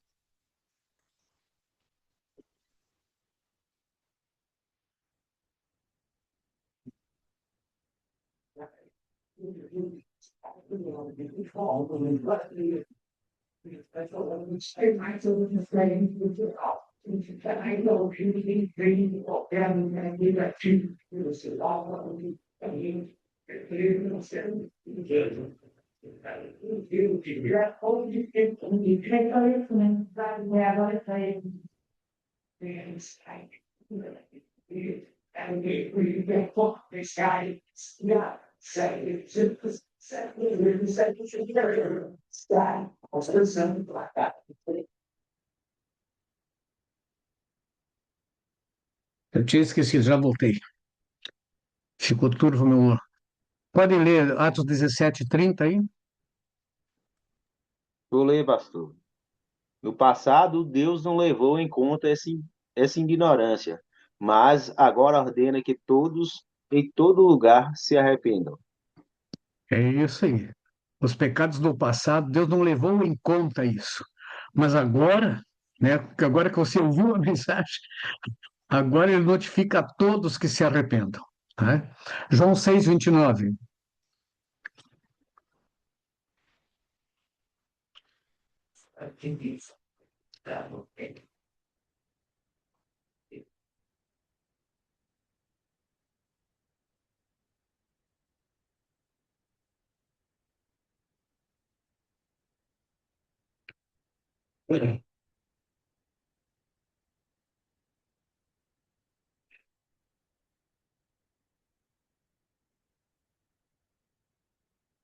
Eu tinha esquecido, já voltei. Ficou turvo meu olho. Pode ler Atos 17:30 aí? Vou ler, pastor. No passado, Deus não levou em conta essa ignorância, mas agora ordena que todos, em todo lugar, se arrependam. É isso aí. Os pecados do passado, Deus não levou em conta isso. Mas agora, né, porque agora que você ouviu a mensagem, agora ele notifica a todos que se arrependam, né? João 6:29.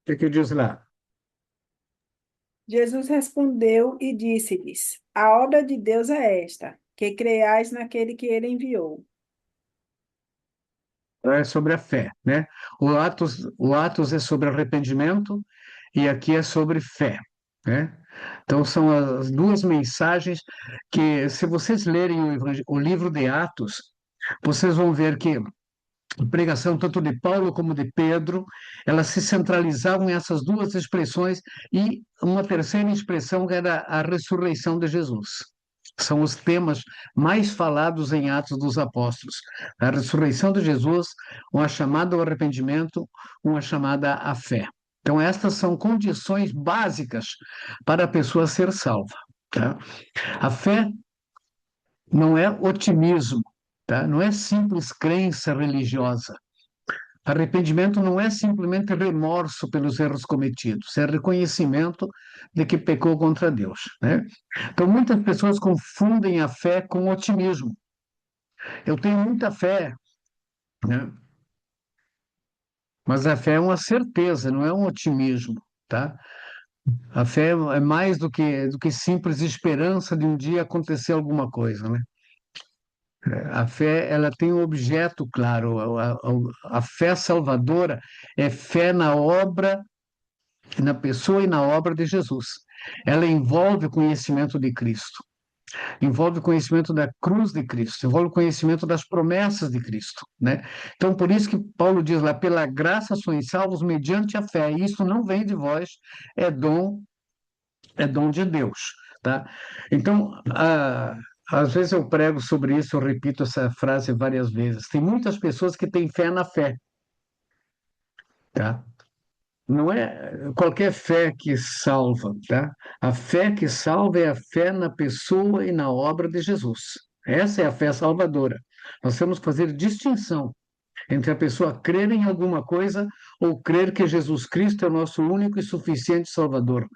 O que diz lá? Jesus respondeu e disse-lhes: A obra de Deus é esta, que creiais naquele que ele enviou. É sobre a fé, né? O Atos é sobre arrependimento e aqui é sobre fé, né? Então são as duas mensagens que, se vocês lerem o livro de Atos, vocês vão ver que a pregação tanto de Paulo como de Pedro, elas se centralizavam em essas duas expressões e uma terceira expressão que era a ressurreição de Jesus. São os temas mais falados em Atos dos Apóstolos. A ressurreição de Jesus, uma chamada ao arrependimento, uma chamada à fé. Então, estas são condições básicas para a pessoa ser salva, tá? A fé não é otimismo, tá? Não é simples crença religiosa. Arrependimento não é simplesmente remorso pelos erros cometidos, é reconhecimento de que pecou contra Deus, né? Então, muitas pessoas confundem a fé com otimismo. Eu tenho muita fé, né? Mas a fé é uma certeza, não é um otimismo, tá? A fé é mais do que simples esperança de um dia acontecer alguma coisa, né? A fé, ela tem um objeto claro. A fé salvadora é fé na obra, na pessoa e na obra de Jesus. Ela envolve o conhecimento de Cristo. envolve o conhecimento da cruz de Cristo, envolve o conhecimento das promessas de Cristo, né? Então, por isso que Paulo diz lá, pela graça sois salvos mediante a fé. E isso não vem de vós, é dom, é dom de Deus, tá? Então, às vezes eu prego sobre isso, eu repito essa frase várias vezes. Tem muitas pessoas que têm fé na fé, tá? Não é qualquer fé que salva, tá? A fé que salva é a fé na pessoa e na obra de Jesus. Essa é a fé salvadora. Nós temos que fazer distinção entre a pessoa crer em alguma coisa ou crer que Jesus Cristo é o nosso único e suficiente Salvador,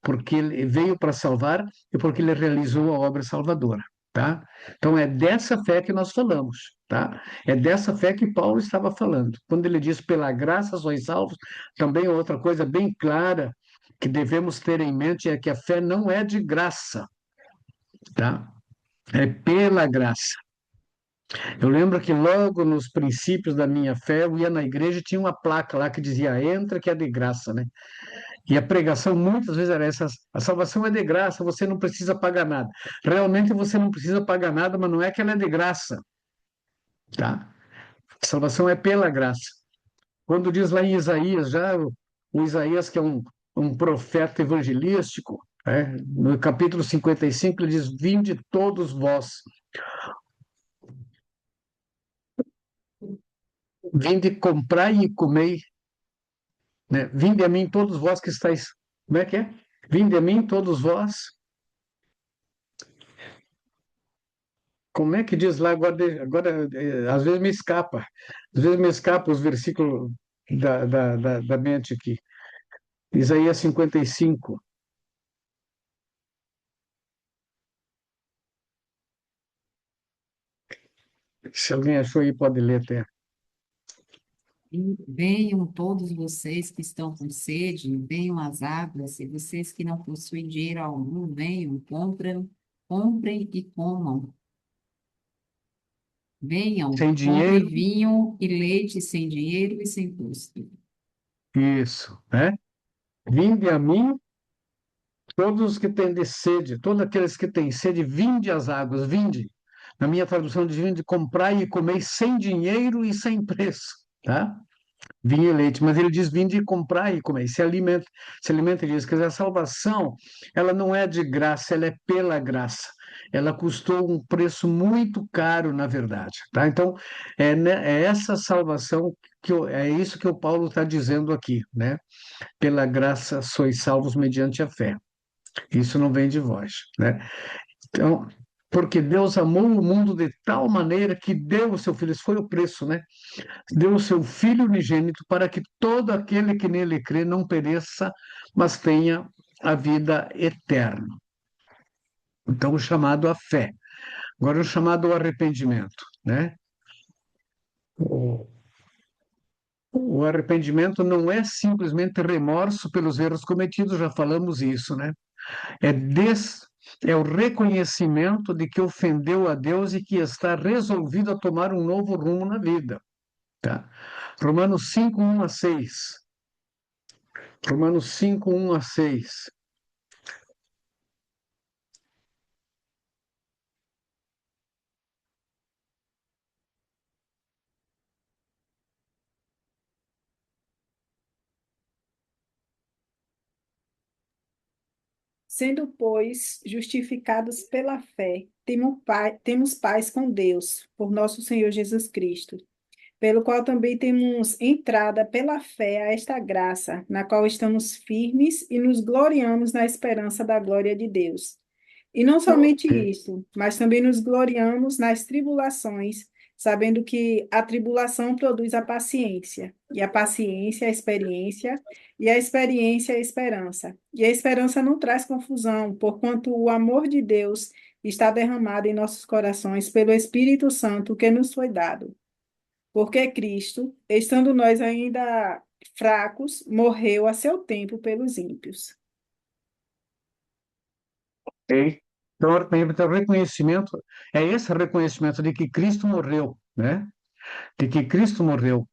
porque ele veio para salvar e porque ele realizou a obra salvadora, tá? Então é dessa fé que nós falamos, tá? É dessa fé que Paulo estava falando. Quando ele diz pela graça sois salvos, também outra coisa bem clara que devemos ter em mente é que a fé não é de graça, tá? É pela graça. Eu lembro que logo nos princípios da minha fé, eu ia na igreja e tinha uma placa lá que dizia entra que é de graça, né? E a pregação muitas vezes era essa: a salvação é de graça, você não precisa pagar nada. Realmente você não precisa pagar nada, mas não é que ela é de graça, tá? A salvação é pela graça. Quando diz lá em Isaías, já o Isaías, que é um profeta evangelístico, né? No capítulo 55, ele diz: vinde todos vós, vinde comprai e comei, né? Vinde a mim todos vós que estáis. Como é que é? Vinde a mim todos vós. Como é que diz lá agora? Agora às vezes me escapa. Às vezes me escapa os versículos da mente aqui. Isaías 55. Se alguém achou aí, pode ler até. Venham todos vocês que estão com sede, venham às águas, e vocês que não possuem dinheiro algum, venham, comprem e comam. Venham, Sem comprem dinheiro, vinho e leite sem dinheiro e sem custo. isso, né? Vinde a mim, todos os que têm de sede, todos aqueles que têm sede, vinde às águas, vinde. Na minha tradução diz: vinde, comprai e comei sem dinheiro e sem preço, tá? Vinho e leite, mas ele diz: vinde e comprai e comer, se alimenta disso. Quer dizer, a salvação, ela não é de graça, ela é pela graça. Ela custou um preço muito caro, na verdade, tá? Então, é essa salvação é isso que o Paulo está dizendo aqui, né? Pela graça sois salvos mediante a fé. Isso não vem de vós, né? Então, porque Deus amou o mundo de tal maneira que deu o seu filho, esse foi o preço, né? Deu o seu Filho unigênito para que todo aquele que nele crê não pereça, mas tenha a vida eterna. Então, o chamado à fé. Agora, o chamado ao arrependimento, né? O arrependimento não é simplesmente remorso pelos erros cometidos, já falamos isso, né? É, é o reconhecimento de que ofendeu a Deus e que está resolvido a tomar um novo rumo na vida, tá? Romanos 5, 1 a 6. Romanos 5, 1 a 6. Sendo, pois, justificados pela fé, temos paz com Deus, por nosso Senhor Jesus Cristo, pelo qual também temos entrada pela fé a esta graça, na qual estamos firmes e nos gloriamos na esperança da glória de Deus. E não somente isso, mas também nos gloriamos nas tribulações, sabendo que a tribulação produz a paciência, e a paciência a experiência, e a experiência a esperança. E a esperança não traz confusão, porquanto o amor de Deus está derramado em nossos corações pelo Espírito Santo que nos foi dado. Porque Cristo, estando nós ainda fracos, morreu a seu tempo pelos ímpios. Ok? Então, o reconhecimento é esse reconhecimento de que Cristo morreu, né? De que Cristo morreu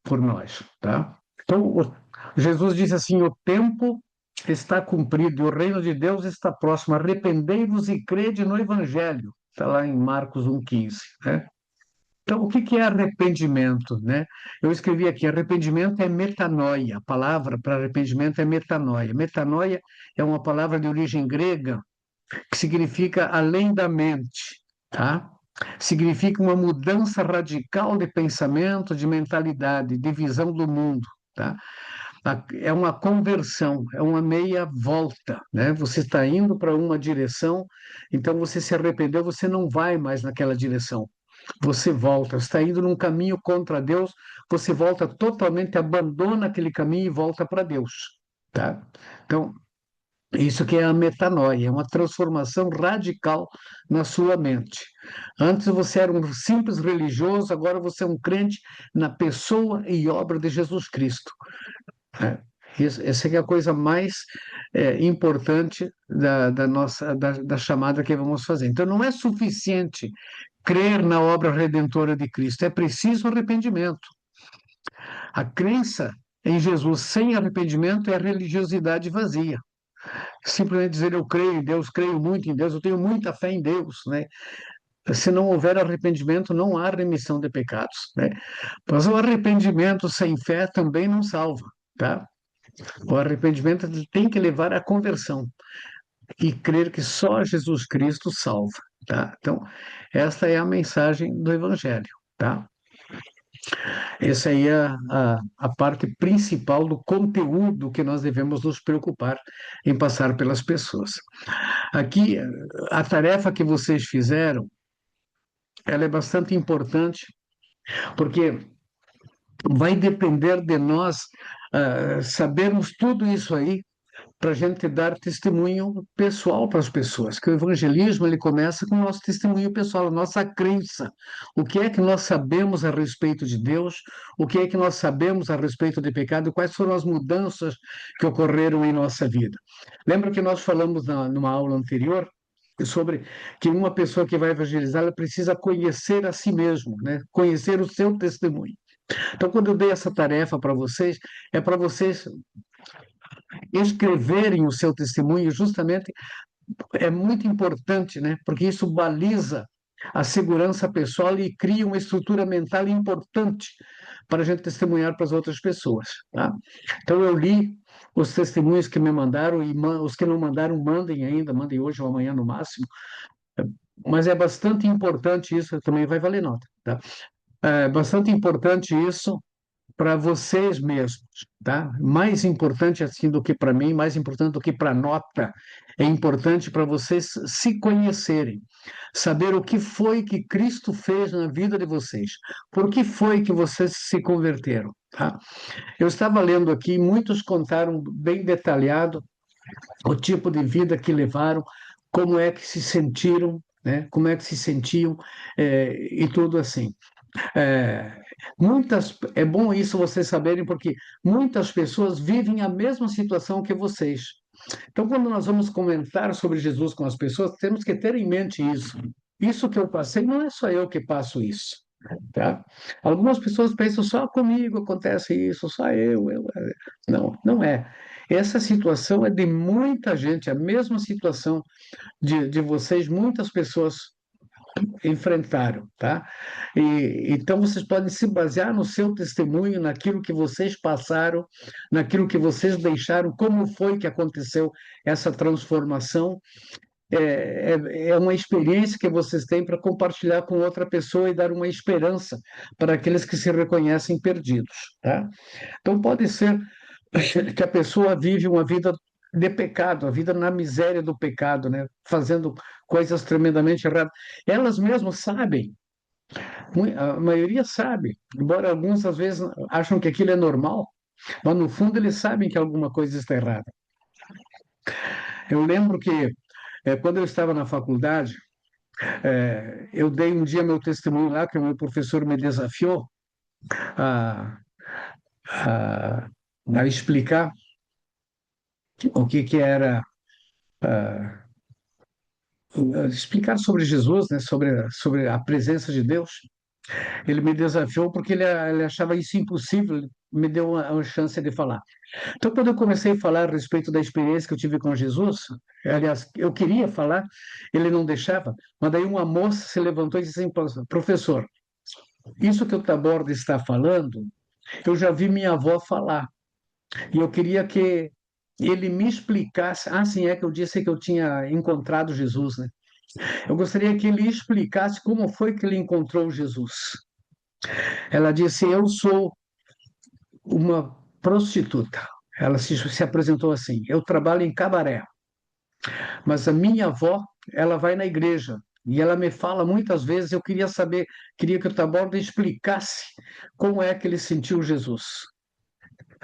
por nós, tá? Então, Jesus disse assim: o tempo está cumprido e o reino de Deus está próximo. Arrependei-vos e crede no Evangelho. Está lá em Marcos 1,15, né? Então, o que que é arrependimento, né? Eu escrevi aqui, arrependimento é metanoia. A palavra para arrependimento é metanoia. Metanoia é uma palavra de origem grega que significa além da mente, tá? Significa uma mudança radical de pensamento, de mentalidade, de visão do mundo, tá? É uma conversão, é uma meia volta, né? Você está indo para uma direção, então você se arrependeu, você não vai mais naquela direção. Você volta, você está indo num caminho contra Deus, você volta totalmente, abandona aquele caminho e volta para Deus, tá? Então, isso que é a metanoia, é uma transformação radical na sua mente. Antes você era um simples religioso, agora você é um crente na pessoa e obra de Jesus Cristo, né? Essa é a coisa mais importante da nossa da chamada que vamos fazer. Então, não é suficiente crer na obra redentora de Cristo, é preciso arrependimento. A crença em Jesus sem arrependimento é religiosidade vazia. Simplesmente dizer eu creio em Deus, creio muito em Deus, eu tenho muita fé em Deus, né? Se não houver arrependimento, não há remissão de pecados, né? Mas o arrependimento sem fé também não salva, tá? O arrependimento tem que levar à conversão e crer que só Jesus Cristo salva, tá? Então, esta é a mensagem do Evangelho, tá? Essa aí é a parte principal do conteúdo que nós devemos nos preocupar em passar pelas pessoas. Aqui, a tarefa que vocês fizeram, ela é bastante importante, porque vai depender de nós sabermos tudo isso aí para a gente dar testemunho pessoal para as pessoas, que o evangelismo ele começa com o nosso testemunho pessoal, a nossa crença, o que é que nós sabemos a respeito de Deus, o que é que nós sabemos a respeito de pecado, quais foram as mudanças que ocorreram em nossa vida. Lembra que nós falamos numa aula anterior sobre que uma pessoa que vai evangelizar, ela precisa conhecer a si mesmo, né? Conhecer o seu testemunho. Então, quando eu dei essa tarefa para vocês, é para vocês escreverem o seu testemunho, justamente é muito importante, né? Porque isso baliza a segurança pessoal e cria uma estrutura mental importante para a gente testemunhar para as outras pessoas, tá? Então eu li os testemunhos que me mandaram e os que não mandaram mandem ainda, mandem hoje ou amanhã no máximo, mas é bastante importante isso, também vai valer nota, tá? É bastante importante isso para vocês mesmos, tá? Mais importante assim do que para mim, mais importante do que para a nota, é importante para vocês se conhecerem, saber o que foi que Cristo fez na vida de vocês, por que foi que vocês se converteram, tá? Eu estava lendo aqui, muitos contaram bem detalhado o tipo de vida que levaram, como é que se sentiram, né? Como é que se sentiam, e tudo assim. É, é bom isso vocês saberem, porque muitas pessoas vivem a mesma situação que vocês. Então, quando nós vamos comentar sobre Jesus com as pessoas, temos que ter em mente isso. Isso que eu passei, não é só eu que passo isso, tá? Algumas pessoas pensam só comigo acontece isso, só eu. Não, não é. Essa situação é de muita gente, a mesma situação de vocês, muitas pessoas enfrentaram, tá? Então vocês podem se basear no seu testemunho, naquilo que vocês passaram, naquilo que vocês deixaram, como foi que aconteceu essa transformação. É uma experiência que vocês têm para compartilhar com outra pessoa e dar uma esperança para aqueles que se reconhecem perdidos, tá? Então pode ser que a pessoa vive uma vida de pecado, a vida na miséria do pecado, né? Fazendo coisas tremendamente erradas. Elas mesmas sabem, a maioria sabe, embora alguns às vezes acham que aquilo é normal, mas no fundo eles sabem que alguma coisa está errada. Eu lembro que quando eu estava na faculdade, eu dei um dia meu testemunho lá, que o meu professor me desafiou a, a, a explicar o que era explicar sobre Jesus, né, sobre a presença de Deus. Ele me desafiou porque ele achava isso impossível, ele me deu uma chance de falar. Então, quando eu comecei a falar a respeito da experiência que eu tive com Jesus, aliás, eu queria falar, ele não deixava, mas daí uma moça se levantou e disse assim, professor, isso que o Taborda está falando, eu já vi minha avó falar, e eu queria que ele me explicasse, sim, é que eu disse que eu tinha encontrado Jesus, né? Eu gostaria que ele explicasse como foi que ele encontrou Jesus. Ela disse, eu sou uma prostituta. Ela se apresentou assim: eu trabalho em cabaré, mas a minha avó, ela vai na igreja. E ela me fala muitas vezes, eu queria saber, queria que o Taborda explicasse como é que ele sentiu Jesus.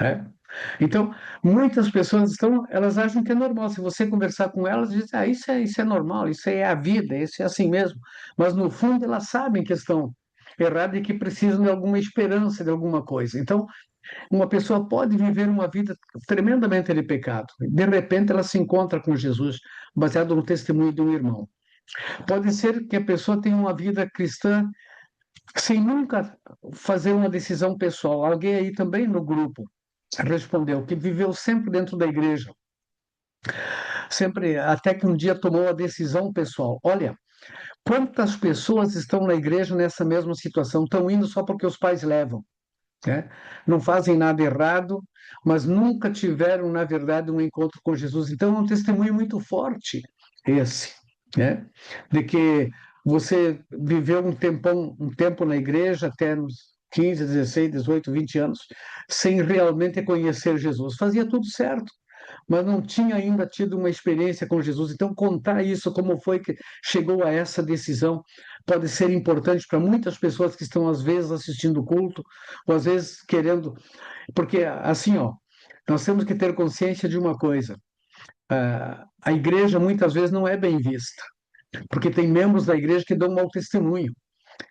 Né? Então, muitas pessoas elas acham que é normal. Se você conversar com elas, dizem, isso é normal, isso é a vida, isso é assim mesmo. Mas no fundo elas sabem que estão erradas e que precisam de alguma esperança, de alguma coisa. Então, uma pessoa pode viver uma vida tremendamente de pecado. De repente, ela se encontra com Jesus, baseado no testemunho de um irmão. Pode ser que a pessoa tenha uma vida cristã sem nunca fazer uma decisão pessoal. Alguém aí também no grupo respondeu que viveu sempre dentro da igreja, sempre até que um dia tomou a decisão pessoal. Olha, quantas pessoas estão na igreja nessa mesma situação, estão indo só porque os pais levam. Né? Não fazem nada errado, mas nunca tiveram, na verdade, um encontro com Jesus. Então, é um testemunho muito forte esse, né? De que você viveu um tempo na igreja, até uns 15, 16, 18, 20 anos, sem realmente conhecer Jesus. Fazia tudo certo, mas não tinha ainda tido uma experiência com Jesus. Então, contar isso, como foi que chegou a essa decisão, pode ser importante para muitas pessoas que estão, às vezes, assistindo o culto, ou às vezes querendo. Porque, assim, ó, nós temos que ter consciência de uma coisa: a igreja muitas vezes não é bem vista, porque tem membros da igreja que dão mau testemunho,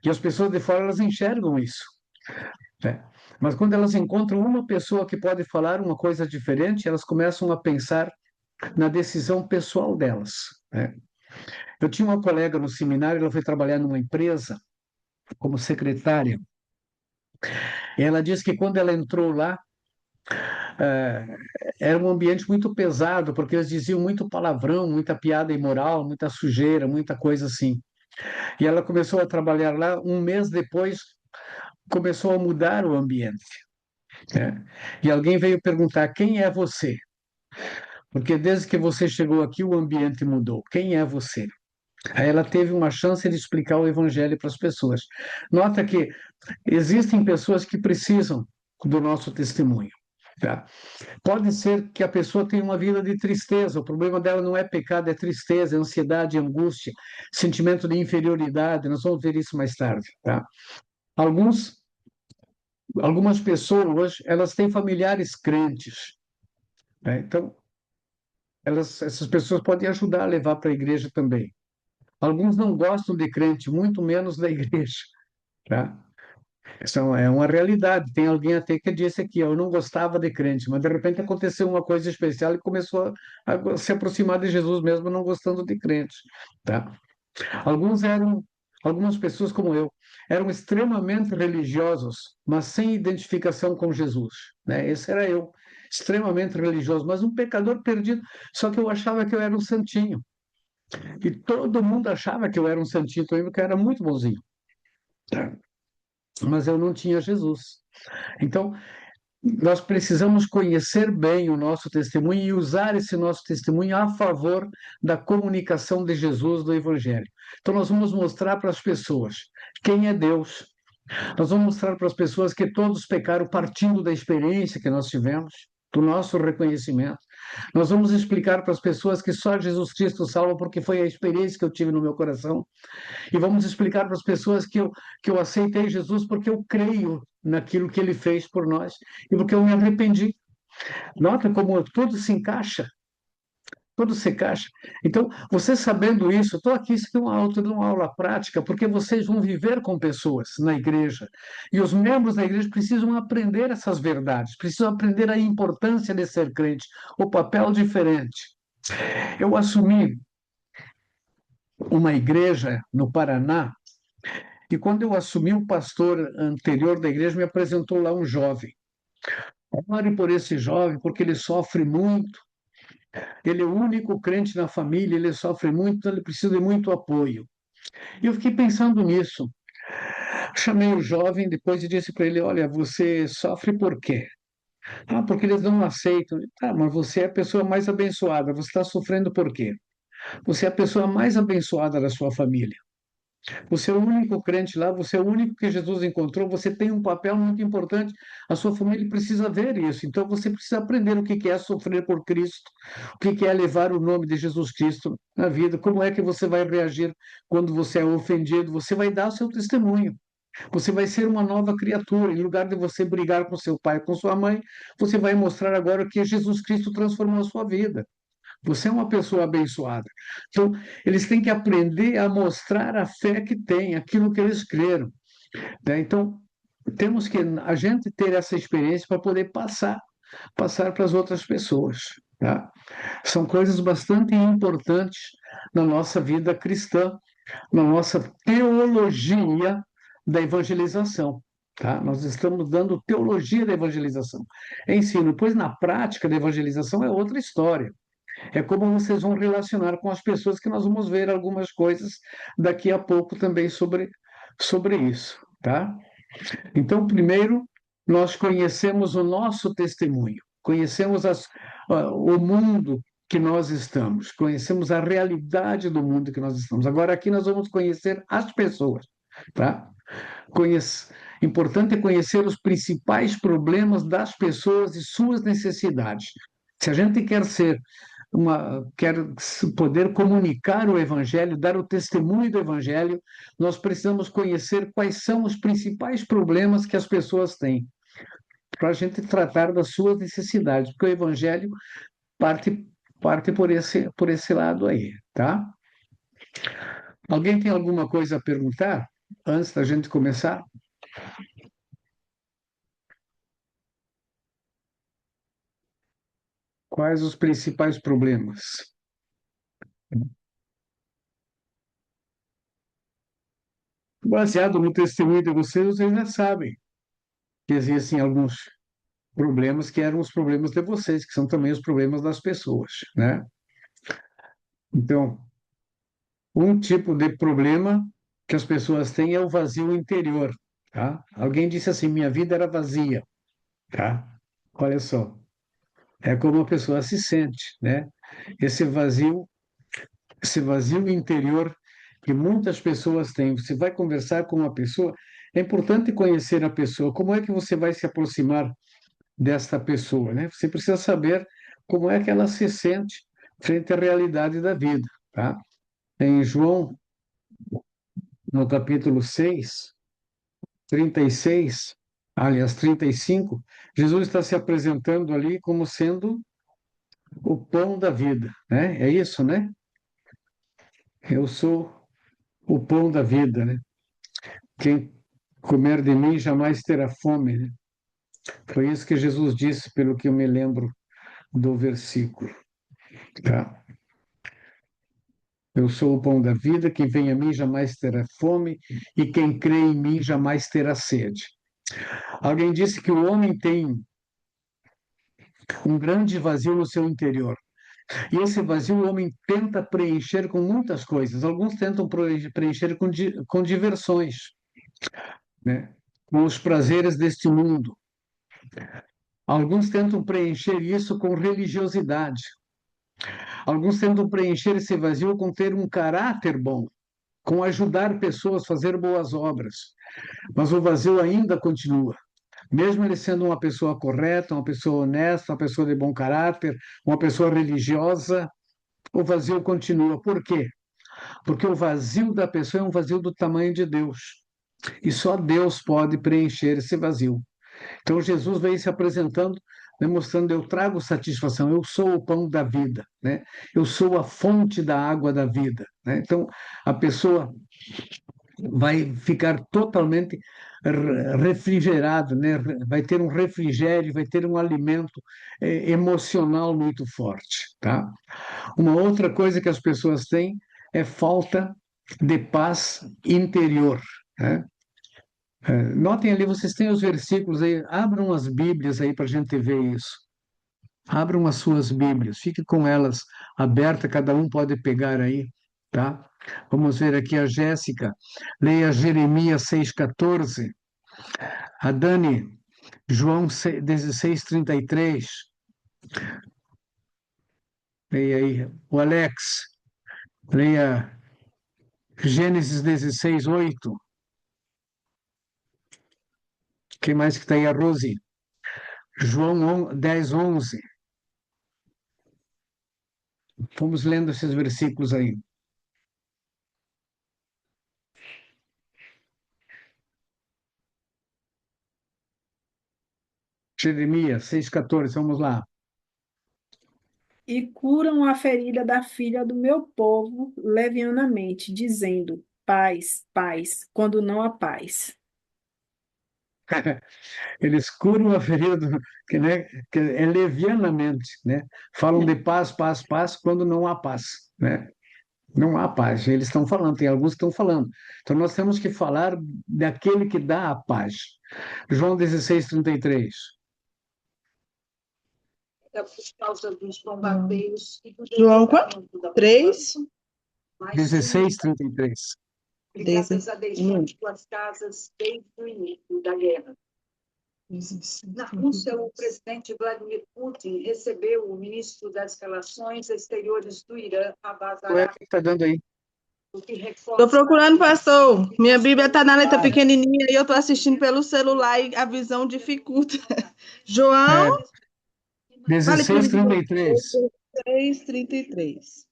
e as pessoas de fora elas enxergam isso. Né? Mas quando elas encontram uma pessoa que pode falar uma coisa diferente, elas começam a pensar na decisão pessoal delas. Né? Eu tinha uma colega no seminário, ela foi trabalhar numa empresa como secretária, e ela disse que quando ela entrou lá, eh, era um ambiente muito pesado, porque eles diziam muito palavrão, muita piada imoral, muita sujeira, muita coisa assim. E ela começou a trabalhar lá, um mês depois começou a mudar o ambiente. Né? E alguém veio perguntar: quem é você? Porque desde que você chegou aqui, o ambiente mudou. Quem é você? Aí ela teve uma chance de explicar o evangelho para as pessoas. Nota que existem pessoas que precisam do nosso testemunho. Tá? Pode ser que a pessoa tenha uma vida de tristeza, o problema dela não é pecado, é tristeza, é ansiedade, é angústia, sentimento de inferioridade, nós vamos ver isso mais tarde. Tá? Algumas pessoas, elas têm familiares crentes, né? Então, essas pessoas podem ajudar a levar para a igreja também. Alguns não gostam de crente, muito menos da igreja. Tá? Isso é uma realidade. Tem alguém até que disse aqui: eu não gostava de crente, mas de repente aconteceu uma coisa especial e começou a se aproximar de Jesus mesmo não gostando de crente. Tá? Alguns eram, algumas pessoas como eu, eram extremamente religiosos, mas sem identificação com Jesus. Né? Esse era eu, extremamente religioso, mas um pecador perdido. Só que eu achava que eu era um santinho. E todo mundo achava que eu era um santinho também, porque eu era muito bonzinho. Tá? Mas eu não tinha Jesus. Então, nós precisamos conhecer bem o nosso testemunho e usar esse nosso testemunho a favor da comunicação de Jesus, do Evangelho. Então, nós vamos mostrar para as pessoas quem é Deus. Nós vamos mostrar para as pessoas que todos pecaram partindo da experiência que nós tivemos, do nosso reconhecimento. Nós vamos explicar para as pessoas que só Jesus Cristo salva porque foi a experiência que eu tive no meu coração. E vamos explicar para as pessoas que eu aceitei Jesus porque eu creio naquilo que ele fez por nós e porque eu me arrependi. Nota como tudo se encaixa, tudo se encaixa. Então, você sabendo isso, estou aqui isso é uma aula prática, porque vocês vão viver com pessoas na igreja e os membros da igreja precisam aprender essas verdades, precisam aprender a importância de ser crente, o papel diferente. Eu assumi uma igreja no Paraná E quando eu assumi, o pastor anterior da igreja me apresentou lá um jovem. Ore por esse jovem, porque ele sofre muito. Ele é o único crente na família, ele sofre muito, então ele precisa de muito apoio. E eu fiquei pensando nisso. Chamei o jovem depois e disse para ele: Olha, você sofre por quê? Ah, porque eles não aceitam. Tá, mas você é a pessoa mais abençoada. Você está sofrendo por quê? Você é a pessoa mais abençoada da sua família. Você é o único crente lá, você é o único que Jesus encontrou, você tem um papel muito importante. A sua família precisa ver isso. Então você precisa aprender o que é sofrer por Cristo, o que é levar o nome de Jesus Cristo na vida, como é que você vai reagir quando você é ofendido. Você vai dar o seu testemunho. Você vai ser uma nova criatura. Em lugar de você brigar com seu pai, com sua mãe, você vai mostrar agora que Jesus Cristo transformou a sua vida. Você é uma pessoa abençoada. Então, eles têm que aprender a mostrar a fé que têm, aquilo que eles creram, né? Então, temos que a gente ter essa experiência para poder passar para as outras pessoas, tá? São coisas bastante importantes na nossa vida cristã, na nossa teologia da evangelização. Tá? Nós estamos dando teologia da evangelização. É ensino, pois na prática da evangelização é outra história. É como vocês vão relacionar com as pessoas, que nós vamos ver algumas coisas daqui a pouco também sobre isso, tá? Então, primeiro, nós conhecemos o nosso testemunho, conhecemos o mundo que nós estamos, conhecemos a realidade do mundo que nós estamos. Agora, aqui nós vamos conhecer as pessoas, tá? Importante é conhecer os principais problemas das pessoas e suas necessidades. Se a gente quer poder comunicar o Evangelho, dar o testemunho do Evangelho, nós precisamos conhecer quais são os principais problemas que as pessoas têm, para a gente tratar das suas necessidades, porque o Evangelho parte por esse lado aí, tá? Alguém tem alguma coisa a perguntar antes da gente começar? Quais os principais problemas? Baseado no testemunho de vocês já sabem que existem alguns problemas que eram os problemas de vocês, que são também os problemas das pessoas, né? Então, um tipo de problema que as pessoas têm é o vazio interior, tá? Alguém disse assim: minha vida era vazia, tá? Olha só, é como a pessoa se sente, né? Esse vazio, esse vazio interior que muitas pessoas têm. Você vai conversar com uma pessoa, é importante conhecer a pessoa. Como é que você vai se aproximar desta pessoa, né? Você precisa saber como é que ela se sente frente à realidade da vida, tá? Em João, no capítulo 6, 36, aliás, 35, Jesus está se apresentando ali como sendo o pão da vida, né? É isso, né? Eu sou o pão da vida, né? Quem comer de mim jamais terá fome, né? Foi isso que Jesus disse, pelo que eu me lembro do versículo, tá? Eu sou o pão da vida, quem vem a mim jamais terá fome, e quem crê em mim jamais terá sede. Alguém disse que o homem tem um grande vazio no seu interior. E esse vazio o homem tenta preencher com muitas coisas. Alguns tentam preencher com diversões, né? Com os prazeres deste mundo. Alguns tentam preencher isso com religiosidade. Alguns tentam preencher esse vazio com ter um caráter bom, com ajudar pessoas a fazer boas obras. Mas o vazio ainda continua. Mesmo ele sendo uma pessoa correta, uma pessoa honesta, uma pessoa de bom caráter, uma pessoa religiosa, o vazio continua. Por quê? Porque o vazio da pessoa é um vazio do tamanho de Deus. E só Deus pode preencher esse vazio. Então Jesus veio se apresentando, demonstrando: eu trago satisfação, eu sou o pão da vida, né? Eu sou a fonte da água da vida, né? Então a pessoa vai ficar totalmente refrigerada, né? Vai ter um refrigério, vai ter um alimento emocional muito forte, tá? Uma outra coisa que as pessoas têm é falta de paz interior. né? Notem ali, vocês têm os versículos aí, abram as Bíblias aí para a gente ver isso. Abram as suas Bíblias, fique com elas abertas, cada um pode pegar aí, tá? Vamos ver aqui a Jéssica, leia Jeremias 6,14, a Dani, João 16:33, leia aí, o Alex, leia Gênesis 16:8. Quem mais que está aí? A Rose. João 10:11. Vamos lendo esses versículos aí. Jeremias 6,14, vamos lá. E curam a ferida da filha do meu povo levianamente, dizendo: paz, paz, quando não há paz. Eles curam a ferida, né, que é levianamente, né? Falam de paz, paz, paz, quando não há paz, né? Não há paz. Eles estão falando, tem alguns que estão falando. Então nós temos que falar daquele que dá a paz. João 16:33. Por causa dos bombardeios e do João quanto? desligamento da 3, população, mas 16:33. obrigadas a deixar suas casas desde o início da guerra. Na Rússia, o presidente Vladimir Putin recebeu o ministro das Relações Exteriores do Irã, Abbas Qual é Araqchi, que está dando aí? o que Estou reforça procurando, pastor. Minha Bíblia está na letra Ah, pequenininha e eu estou assistindo pelo celular e a visão dificulta. João, fale por gentileza. 16:33. 6:33.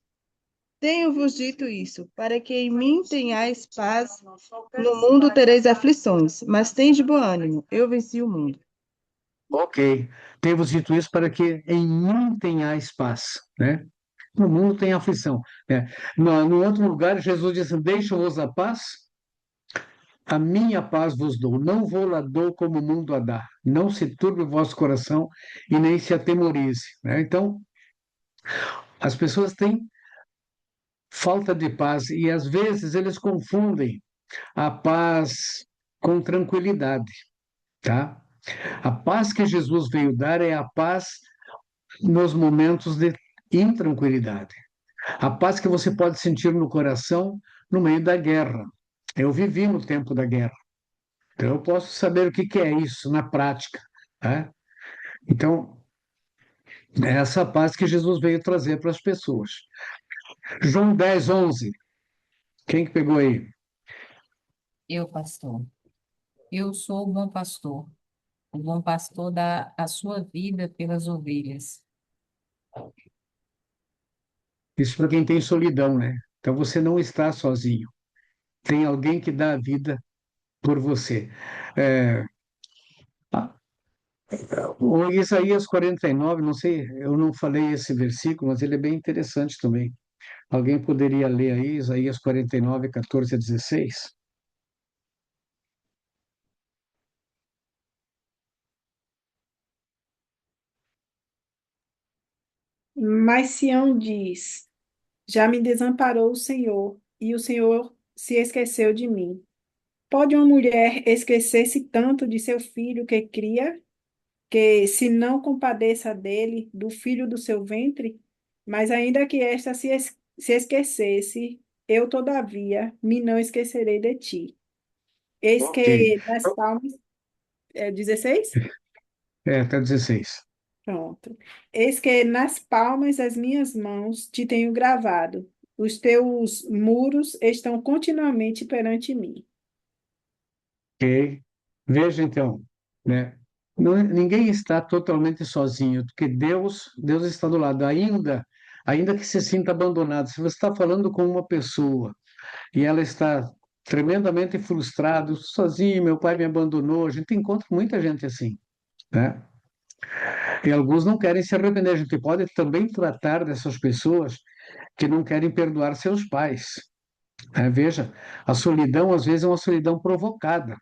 Tenho-vos dito isso, para que em mim tenhais paz. No mundo tereis aflições, mas tende bom ânimo. Eu venci o mundo. Ok. Temos dito isso para que em mim tenhais paz, né? No mundo tem aflição, né? No outro lugar, Jesus disse: deixo-vos a paz, a minha paz vos dou. Não vou lá dou como o mundo a dá. Não se turbe o vosso coração e nem se atemorize, né? Então, as pessoas têm falta de paz e às vezes eles confundem a paz com tranquilidade, tá? A paz que Jesus veio dar é a paz nos momentos de intranquilidade. A paz que você pode sentir no coração no meio da guerra. Eu vivi no tempo da guerra, então eu posso saber o que que é isso na prática, tá? Então, é essa paz que Jesus veio trazer para as pessoas. João 10:11. Quem que pegou aí? Eu, pastor. Eu sou o bom pastor. O bom pastor dá a sua vida pelas ovelhas. Isso para quem tem solidão, né? Então você não está sozinho. Tem alguém que dá a vida por você. É, o Isaías 49, não sei, eu não falei esse versículo, mas ele é bem interessante também. Alguém poderia ler aí, Isaías 49, 14 a 16? Mas Sião diz: já me desamparou o Senhor, e o Senhor se esqueceu de mim. Pode uma mulher esquecer-se tanto de seu filho que cria, que se não compadeça dele, do filho do seu ventre? Mas ainda que esta se esquecesse, eu, todavia, me não esquecerei de ti. Eis Ok. que nas palmas. 16? Até 16. Pronto. Eis que nas palmas das minhas mãos te tenho gravado. Os teus muros estão continuamente perante mim. Ok. Veja então, né? Ninguém está totalmente sozinho, porque Deus está do lado. Ainda que se sinta abandonado, se você está falando com uma pessoa e ela está tremendamente frustrada, sozinho, meu pai me abandonou, a gente encontra muita gente assim, né? E alguns não querem se arrepender. A gente pode também tratar dessas pessoas que não querem perdoar seus pais, né? Veja, a solidão às vezes é uma solidão provocada.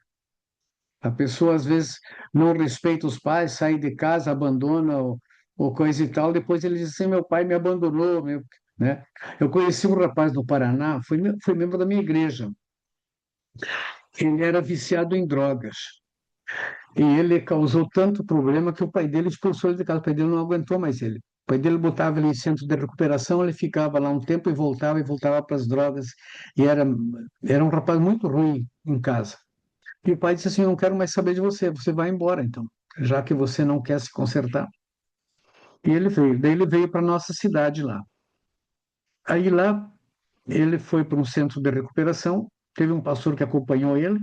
A pessoa às vezes não respeita os pais, sai de casa, abandona ou coisa e tal. Depois ele diz assim: meu pai me abandonou, né? Eu conheci um rapaz no Paraná, foi membro da minha igreja. ele era viciado em drogas. E ele causou tanto problema que o pai dele expulsou ele de casa. O pai dele não aguentou mais ele. O pai dele botava ele em centro de recuperação, ele ficava lá um tempo e voltava para as drogas. E era um rapaz muito ruim em casa. E o pai disse assim: "Eu não quero mais saber de você, você vai embora então, já que você não quer se consertar." E ele veio. Daí ele veio para nossa cidade lá. Aí lá ele foi para um centro de recuperação, teve um pastor que acompanhou ele,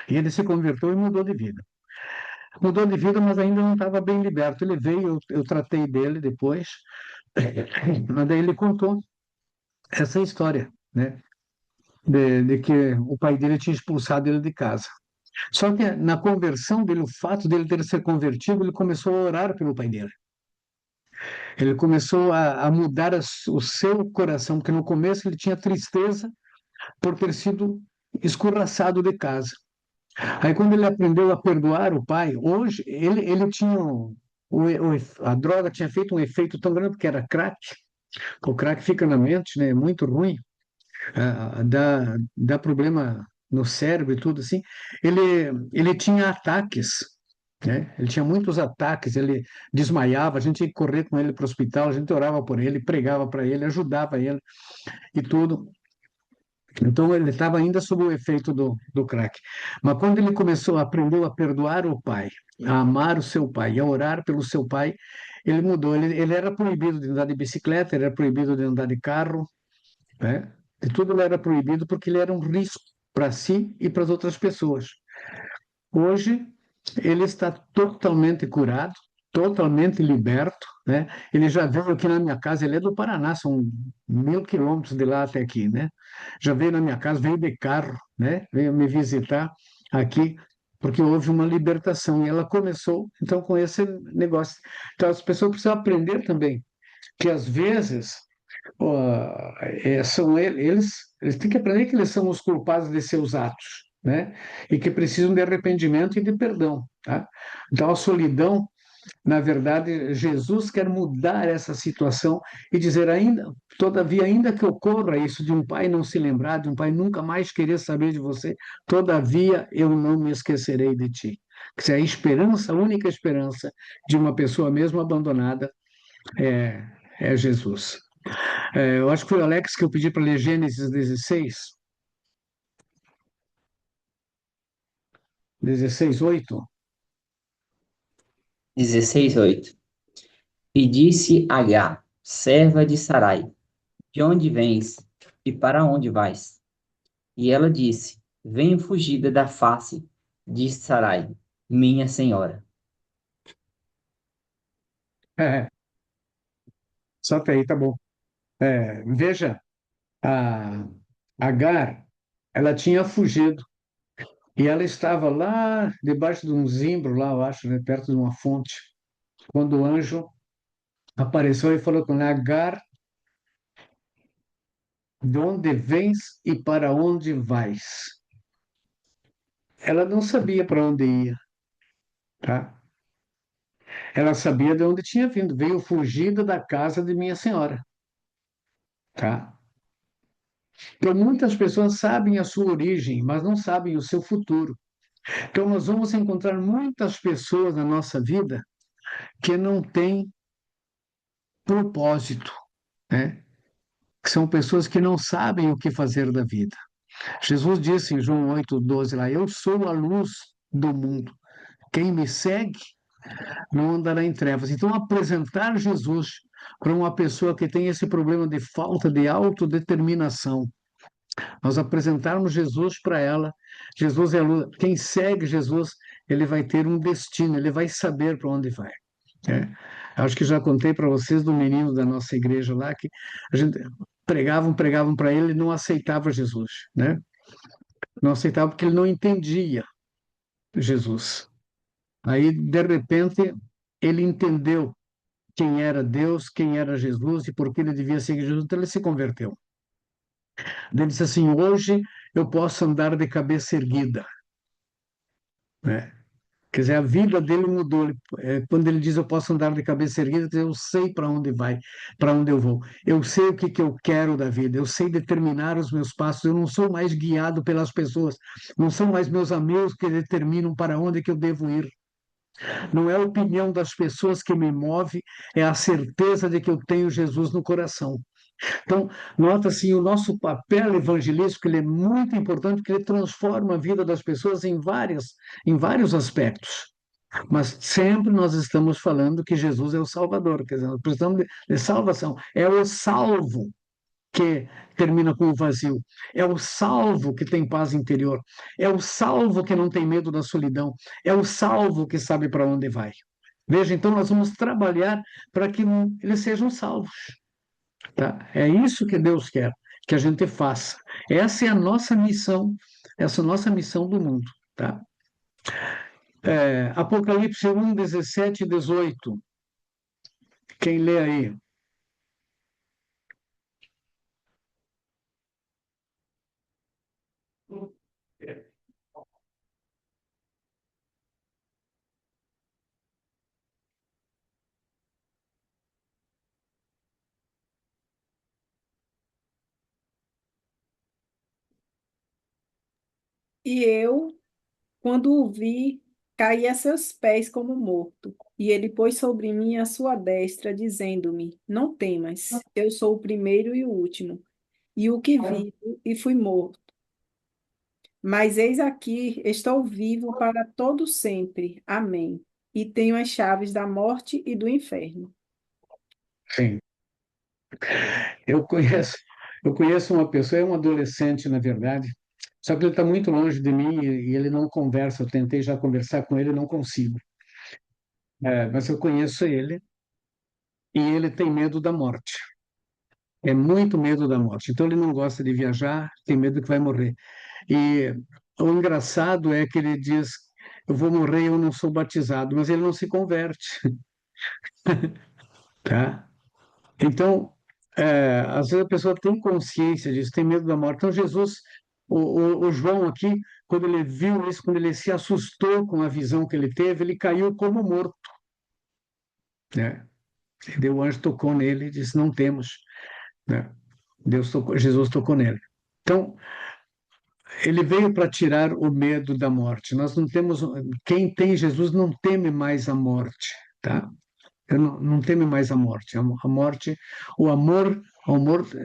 e ele se converteu e mudou de vida. Mudou de vida, mas ainda não estava bem liberto. Ele veio, eu tratei dele depois, mas daí ele contou essa história, né? De que o pai dele tinha expulsado ele de casa. Só que na conversão dele, o fato dele ter se convertido, ele começou a orar pelo pai dele. Ele começou a mudar o seu coração, porque no começo ele tinha tristeza por ter sido escorraçado de casa. Aí, quando ele aprendeu a perdoar o pai, hoje, ele tinha. A droga tinha feito um efeito tão grande, porque era crack. O crack fica na mente, né? É muito ruim, dá problema no cérebro e tudo assim. Ele tinha ataques, né? Ele tinha muitos ataques, ele desmaiava, a gente tinha que correr com ele para o hospital, a gente orava por ele, pregava para ele, ajudava ele e tudo. Então ele estava ainda sob o efeito do crack. Mas quando ele começou, aprendeu a perdoar o pai, a amar o seu pai, a orar pelo seu pai, ele mudou. Ele era proibido de andar de bicicleta, ele era proibido de andar de carro, né? De tudo ele era proibido porque ele era um risco para si e para as outras pessoas. Hoje, ele está totalmente curado, totalmente liberto, né? Ele já veio aqui na minha casa, ele é do Paraná, são 1.000 quilômetros de lá até aqui, né? Já veio na minha casa, veio de carro, né? Veio me visitar aqui, porque houve uma libertação e ela começou, então, com esse negócio. Então, as pessoas precisam aprender também que, às vezes, são eles têm que aprender que eles são os culpados de seus atos, né? E que precisam de arrependimento e de perdão, tá? Então, a solidão, na verdade, Jesus quer mudar essa situação e dizer ainda, todavia, ainda que ocorra isso de um pai não se lembrar, de um pai nunca mais querer saber de você, todavia eu não me esquecerei de ti. Que é a esperança, a única esperança de uma pessoa mesmo abandonada é, é Jesus. Eu acho que foi o Alex que eu pedi para ler Gênesis 16, 16:8. 16:8. E disse Agar, serva de Sarai, de onde vens e para onde vais? E ela disse, venho fugida da face de Sarai, minha senhora. É, só até aí, tá bom. Veja, a Agar, ela tinha fugido e ela estava lá debaixo de um zimbro, lá, eu acho, né, perto de uma fonte, quando o anjo apareceu e falou com ela: Agar, de onde vens e para onde vais? Ela não sabia para onde ia, tá? Ela sabia de onde tinha vindo, veio fugida da casa de minha senhora, tá? Então, muitas pessoas sabem a sua origem, mas não sabem o seu futuro. Então, nós vamos encontrar muitas pessoas na nossa vida que não têm propósito, né? Que são pessoas que não sabem o que fazer da vida. Jesus disse em João 8:12 lá: Eu sou a luz do mundo. Quem me segue não andará em trevas. Então, apresentar Jesus para uma pessoa que tem esse problema de falta de autodeterminação, nós apresentarmos Jesus para ela, Jesus é a luz. Quem segue Jesus, ele vai ter um destino, ele vai saber para onde vai, né? Acho que já contei para vocês do menino da nossa igreja lá, que a gente pregavam para ele e não aceitava Jesus, né? Não aceitava porque ele não entendia Jesus. Aí, de repente, ele entendeu quem era Deus, quem era Jesus e por que ele devia seguir Jesus, então ele se converteu. Ele disse assim: hoje eu posso andar de cabeça erguida, né? Quer dizer, a vida dele mudou. Quando ele diz eu posso andar de cabeça erguida, quer dizer, eu sei para onde vai, para onde eu vou. Eu sei o que que eu quero da vida. Eu sei determinar os meus passos. Eu não sou mais guiado pelas pessoas. Não são mais meus amigos que determinam para onde que eu devo ir. Não é a opinião das pessoas que me move, é a certeza de que eu tenho Jesus no coração. Então, nota assim, o nosso papel evangelístico ele é muito importante porque ele transforma a vida das pessoas em vários aspectos. Mas sempre nós estamos falando que Jesus é o Salvador, quer dizer, nós precisamos de salvação. É o salvo que termina com o vazio. É o salvo que tem paz interior. É o salvo que não tem medo da solidão. É o salvo que sabe para onde vai. Veja, então nós vamos trabalhar para que eles sejam salvos. Tá? É isso que Deus quer que a gente faça. Essa é a nossa missão, essa é a nossa missão do mundo. Tá? Apocalipse 1, 17 e 18. Quem lê aí? E eu, quando o vi, caí a seus pés como morto. E ele pôs sobre mim a sua destra, dizendo-me: Não temas, eu sou o primeiro e o último, e o que vivo e fui morto. Mas eis aqui, estou vivo para todo sempre. Amém. E tenho as chaves da morte e do inferno. Sim. Eu conheço, eu conheço uma pessoa, é um adolescente, na verdade, só que ele está muito longe de mim e ele não conversa. Eu tentei já conversar com ele, não consigo. Mas eu conheço ele e ele tem medo da morte. É muito medo da morte. Então ele não gosta de viajar, tem medo que vai morrer. E o engraçado é que ele diz: eu vou morrer, eu não sou batizado, mas ele não se converte, tá? Então, às vezes a pessoa tem consciência disso, tem medo da morte. Então, Jesus, o João aqui, quando ele viu isso, quando ele se assustou com a visão que ele teve, ele caiu como morto, né? Entendeu? O anjo tocou nele e disse: não temos, né? Jesus tocou nele. Então, ele veio para tirar o medo da morte. Nós não temos, quem tem Jesus não teme mais a morte, tá? Não teme mais a morte. A morte, o amor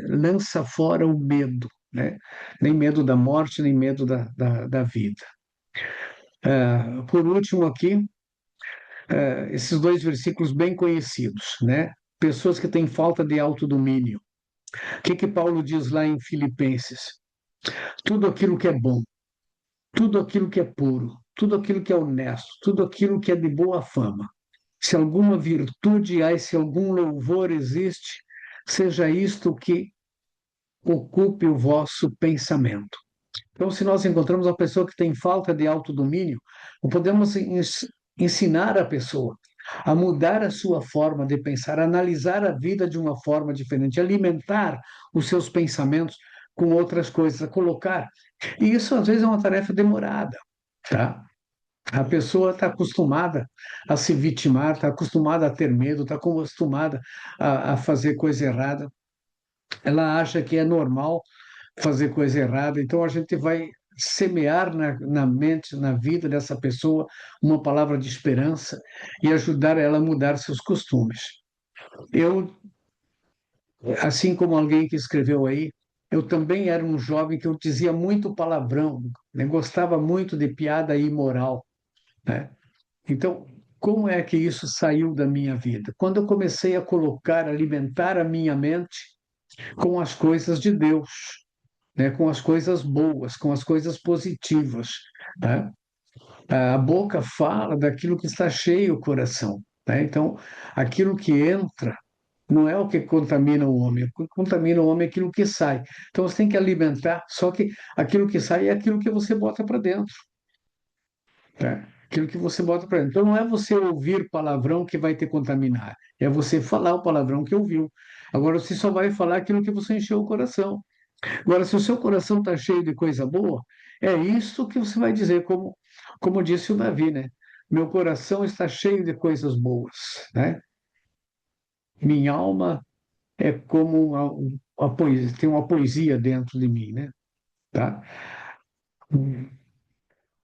lança fora o medo, né? Nem medo da morte, nem medo da vida. Por último aqui, esses dois versículos bem conhecidos, né? Pessoas que têm falta de autodomínio. O que que Paulo diz lá em Filipenses? Tudo aquilo que é bom, tudo aquilo que é puro, tudo aquilo que é honesto, tudo aquilo que é de boa fama. Se alguma virtude há e se algum louvor existe, seja isto que ocupe o vosso pensamento. Então, se nós encontramos uma pessoa que tem falta de autodomínio, podemos ensinar a pessoa a mudar a sua forma de pensar, analisar a vida de uma forma diferente, alimentar os seus pensamentos com outras coisas, a colocar. E isso, às vezes, é uma tarefa demorada, tá? A pessoa está acostumada a se vitimar, está acostumada a ter medo, está acostumada a fazer coisa errada. Ela acha que é normal fazer coisa errada, então a gente vai semear na mente, na vida dessa pessoa, uma palavra de esperança e ajudar ela a mudar seus costumes. Eu, assim como alguém que escreveu aí, eu também era um jovem que eu dizia muito palavrão, né? Gostava muito de piada imoral, né? Então, como é que isso saiu da minha vida? Quando eu comecei a colocar, alimentar a minha mente com as coisas de Deus, né? Com as coisas boas, com as coisas positivas, né? A boca fala daquilo que está cheio o coração, né? Então, aquilo que entra não é o que contamina o homem, o que contamina o homem é aquilo que sai. Então, você tem que alimentar, só que aquilo que sai é aquilo que você bota para dentro, né? Aquilo que você bota para dentro. Então, não é você ouvir palavrão que vai te contaminar, é você falar o palavrão que ouviu. Agora, você só vai falar aquilo que você encheu o coração. Agora, se o seu coração está cheio de coisa boa, é isso que você vai dizer, como disse o Davi, né? meu coração está cheio de coisas boas, né? Minha alma é como uma poesia, tem uma poesia dentro de mim, né? Tá?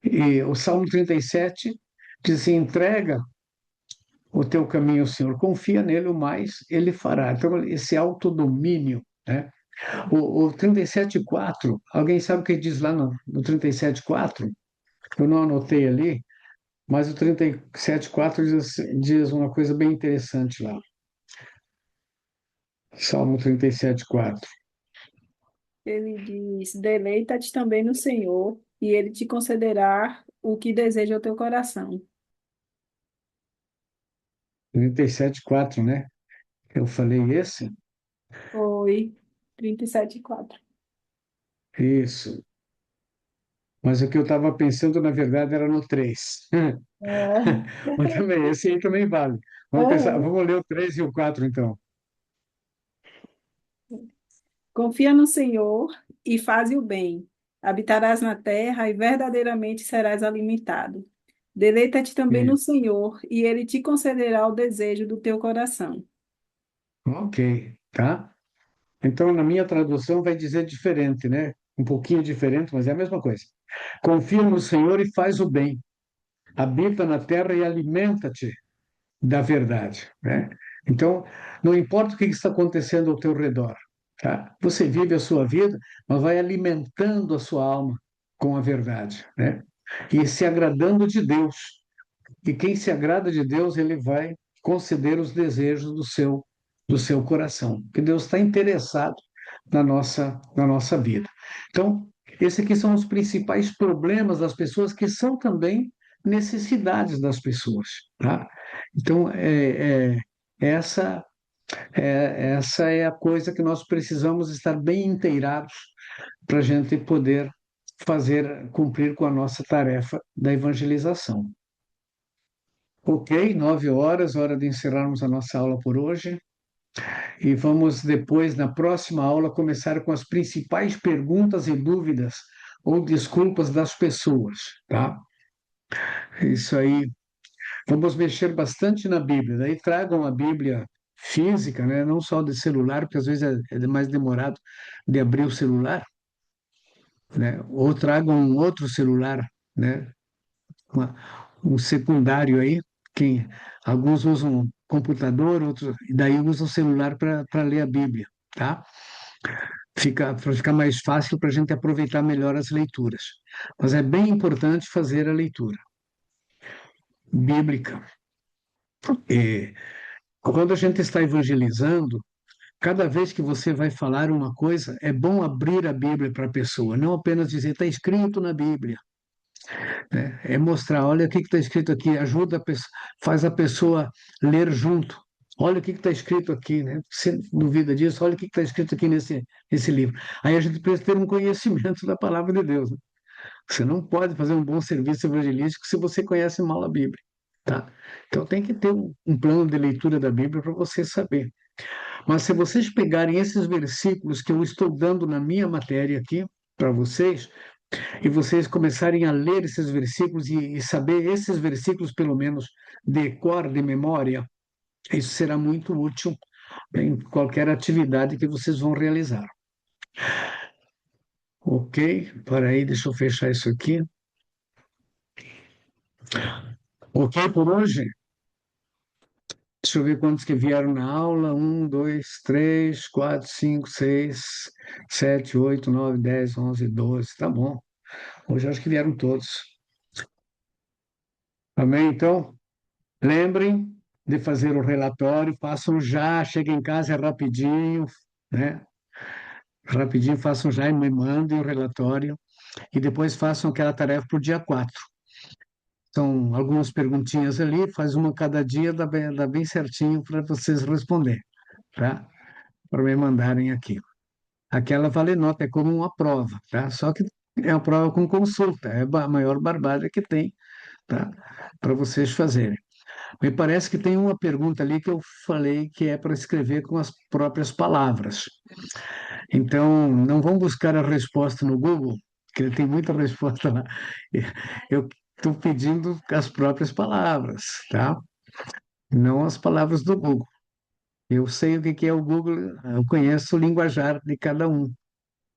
E o Salmo 37 diz assim, entrega o teu caminho ao Senhor, confia nele, o mais ele fará. Então, esse autodomínio, né? O 37,4, alguém sabe o que diz lá no 37,4? Eu não anotei ali, mas o 37,4 diz uma coisa bem interessante lá. Salmo 37,4. Ele diz: Deleita-te também no Senhor, e ele te concederá o que deseja o teu coração. 37,4, né? Eu falei esse? Foi 37,4. Isso. Mas o que eu estava pensando, na verdade, era no 3. É, Mas também, esse aí também vale. Vamos pensar, é. vamos ler o 3 e o 4, então. Confia no Senhor e faze o bem. Habitarás na terra e verdadeiramente serás alimentado. Deleita-te também no Isso. Senhor, e ele te concederá o desejo do teu coração. Ok, tá? Então, na minha tradução, vai dizer diferente, né? Um pouquinho diferente, mas é a mesma coisa. Confia no Senhor e faz o bem. Habita na terra e alimenta-te da verdade, né? Então, não importa o que está acontecendo ao teu redor, tá? Você vive a sua vida, mas vai alimentando a sua alma com a verdade, né? E se agradando de Deus. E quem se agrada de Deus, ele vai conceder os desejos do seu coração, porque Deus está interessado na nossa vida. Então, esses aqui são os principais problemas das pessoas, que são também necessidades das pessoas, tá? Então, essa, essa é a coisa que nós precisamos estar bem inteirados para a gente poder cumprir com a nossa tarefa da evangelização. Ok, 9 horas, hora de encerrarmos a nossa aula por hoje. E vamos depois, na próxima aula, começar com as principais perguntas e dúvidas ou desculpas das pessoas, tá? Isso aí. Vamos mexer bastante na Bíblia. Daí tragam a Bíblia física, né? Não só de celular, porque às vezes é mais demorado de abrir o celular, né? Ou tragam um outro celular, né? Uma- um secundário aí, que alguns usam computador, outros, e daí usam o celular para ler a Bíblia, tá? Para ficar mais fácil para a gente aproveitar melhor as leituras. Mas é bem importante fazer a leitura bíblica. E quando a gente está evangelizando, cada vez que você vai falar uma coisa, é bom abrir a Bíblia para a pessoa, não apenas dizer, está escrito na Bíblia, né? É mostrar, olha o que está escrito aqui, ajuda a pessoa, faz a pessoa ler junto. Olha o que está escrito aqui, né? Você duvida disso? Olha o que está escrito aqui nesse livro. Aí a gente precisa ter um conhecimento da palavra de Deus, né? Você não pode fazer um bom serviço evangelístico se você conhece mal a Bíblia, tá? Então tem que ter um plano de leitura da Bíblia para você saber. Mas se vocês pegarem esses versículos que eu estou dando na minha matéria aqui para vocês, e vocês começarem a ler esses versículos e saber esses versículos, pelo menos, de cor, de memória, isso será muito útil em qualquer atividade que vocês vão realizar. Ok? Para aí, deixa eu fechar isso aqui. Ok por hoje? Deixa eu ver quantos que vieram na aula. 1, 2, 3, 4, 5, 6, 7, 8, 9, 10, 11, 12. Tá bom. Hoje acho que vieram todos. Amém? Então, lembrem de fazer o relatório, façam já, cheguem em casa rapidinho, né? Rapidinho, façam já e me mandem o relatório. E depois façam aquela tarefa para o dia 4. São algumas perguntinhas ali, faz uma cada dia, dá bem certinho para vocês responderem, tá? Para me mandarem aqui. Aquela vale nota, é como uma prova, tá? Só que é uma prova com consulta, é a maior barbada que tem, tá? Para vocês fazerem. Me parece que tem uma pergunta ali que eu falei que é para escrever com as próprias palavras. Então, não vão buscar a resposta no Google, que ele tem muita resposta lá. Eu estou pedindo as próprias palavras, tá? Não as palavras do Google. Eu sei o que que é o Google, eu conheço o linguajar de cada um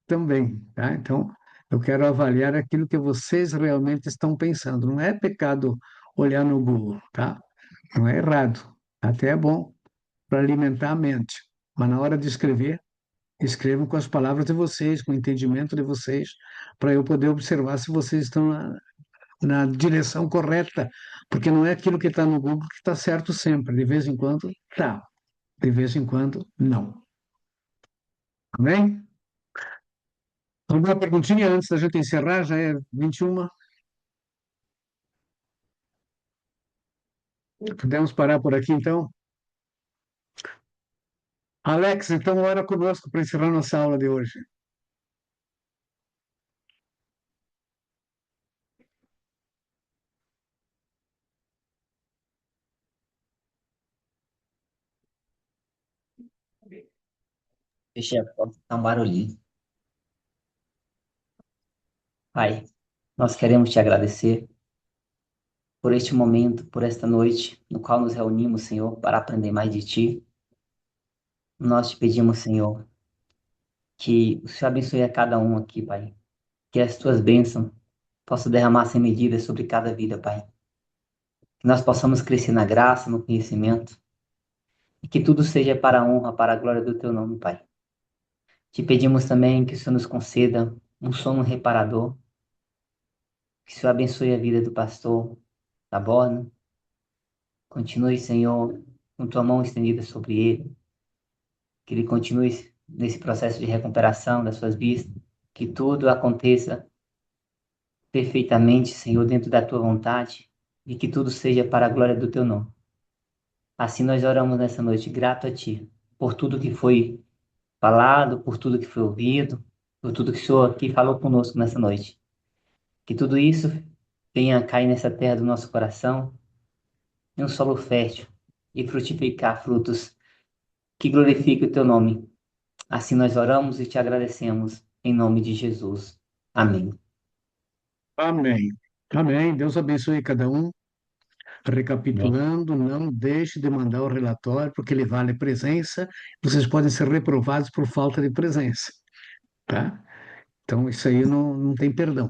também, tá? Então, eu quero avaliar aquilo que vocês realmente estão pensando. Não é pecado olhar no Google, tá? Não é errado. Até é bom para alimentar a mente. Mas na hora de escrever, escrevam com as palavras de vocês, com o entendimento de vocês, para eu poder observar se vocês estão na direção correta, porque não é aquilo que está no Google que está certo sempre. De vez em quando, tá. De vez em quando, não. Amém? Alguma perguntinha antes da gente encerrar? Já é 21. Podemos parar por aqui, então? Alex, então, ora conosco para encerrar nossa aula de hoje. Fechei a porta, tá um barulhinho. Pai, nós queremos te agradecer por este momento, por esta noite, no qual nos reunimos, Senhor, para aprender mais de ti. Nós te pedimos, Senhor, que o Senhor abençoe a cada um aqui, Pai. Que as tuas bênçãos possam derramar sem medida sobre cada vida, Pai. Que nós possamos crescer na graça, no conhecimento, e que tudo seja para a honra, para a glória do teu nome, Pai. Te pedimos também que o Senhor nos conceda um sono reparador, que o Senhor abençoe a vida do pastor Taborno. Continue, Senhor, com tua mão estendida sobre ele, que ele continue nesse processo de recuperação das suas vistas, que tudo aconteça perfeitamente, Senhor, dentro da tua vontade, e que tudo seja para a glória do teu nome. Assim nós oramos nessa noite, grato a ti, por tudo que foi falado, por tudo que foi ouvido, por tudo que o Senhor aqui falou conosco nessa noite. Que tudo isso venha cair nessa terra do nosso coração, em um solo fértil, e frutificar frutos que glorifiquem o teu nome. Assim nós oramos e te agradecemos, em nome de Jesus. Amém. Amém. Amém. Deus abençoe cada um. Amém. Recapitulando, não deixe de mandar o relatório, porque ele vale presença. Vocês podem ser reprovados por falta de presença, tá? Então, isso aí não tem perdão.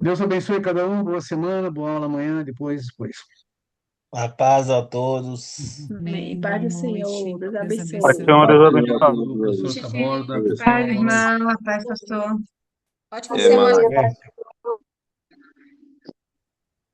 Deus abençoe cada um. Boa semana, boa aula amanhã, depois. A paz a todos. Amém. Bem, Paz boa do Senhor. noite. Deus Deus abençoe. Pai, Senhor, Deus abençoe. Professor Taborda, Paz, irmão, a paz, pastor. Ótima É, semana. mano. Amanhã,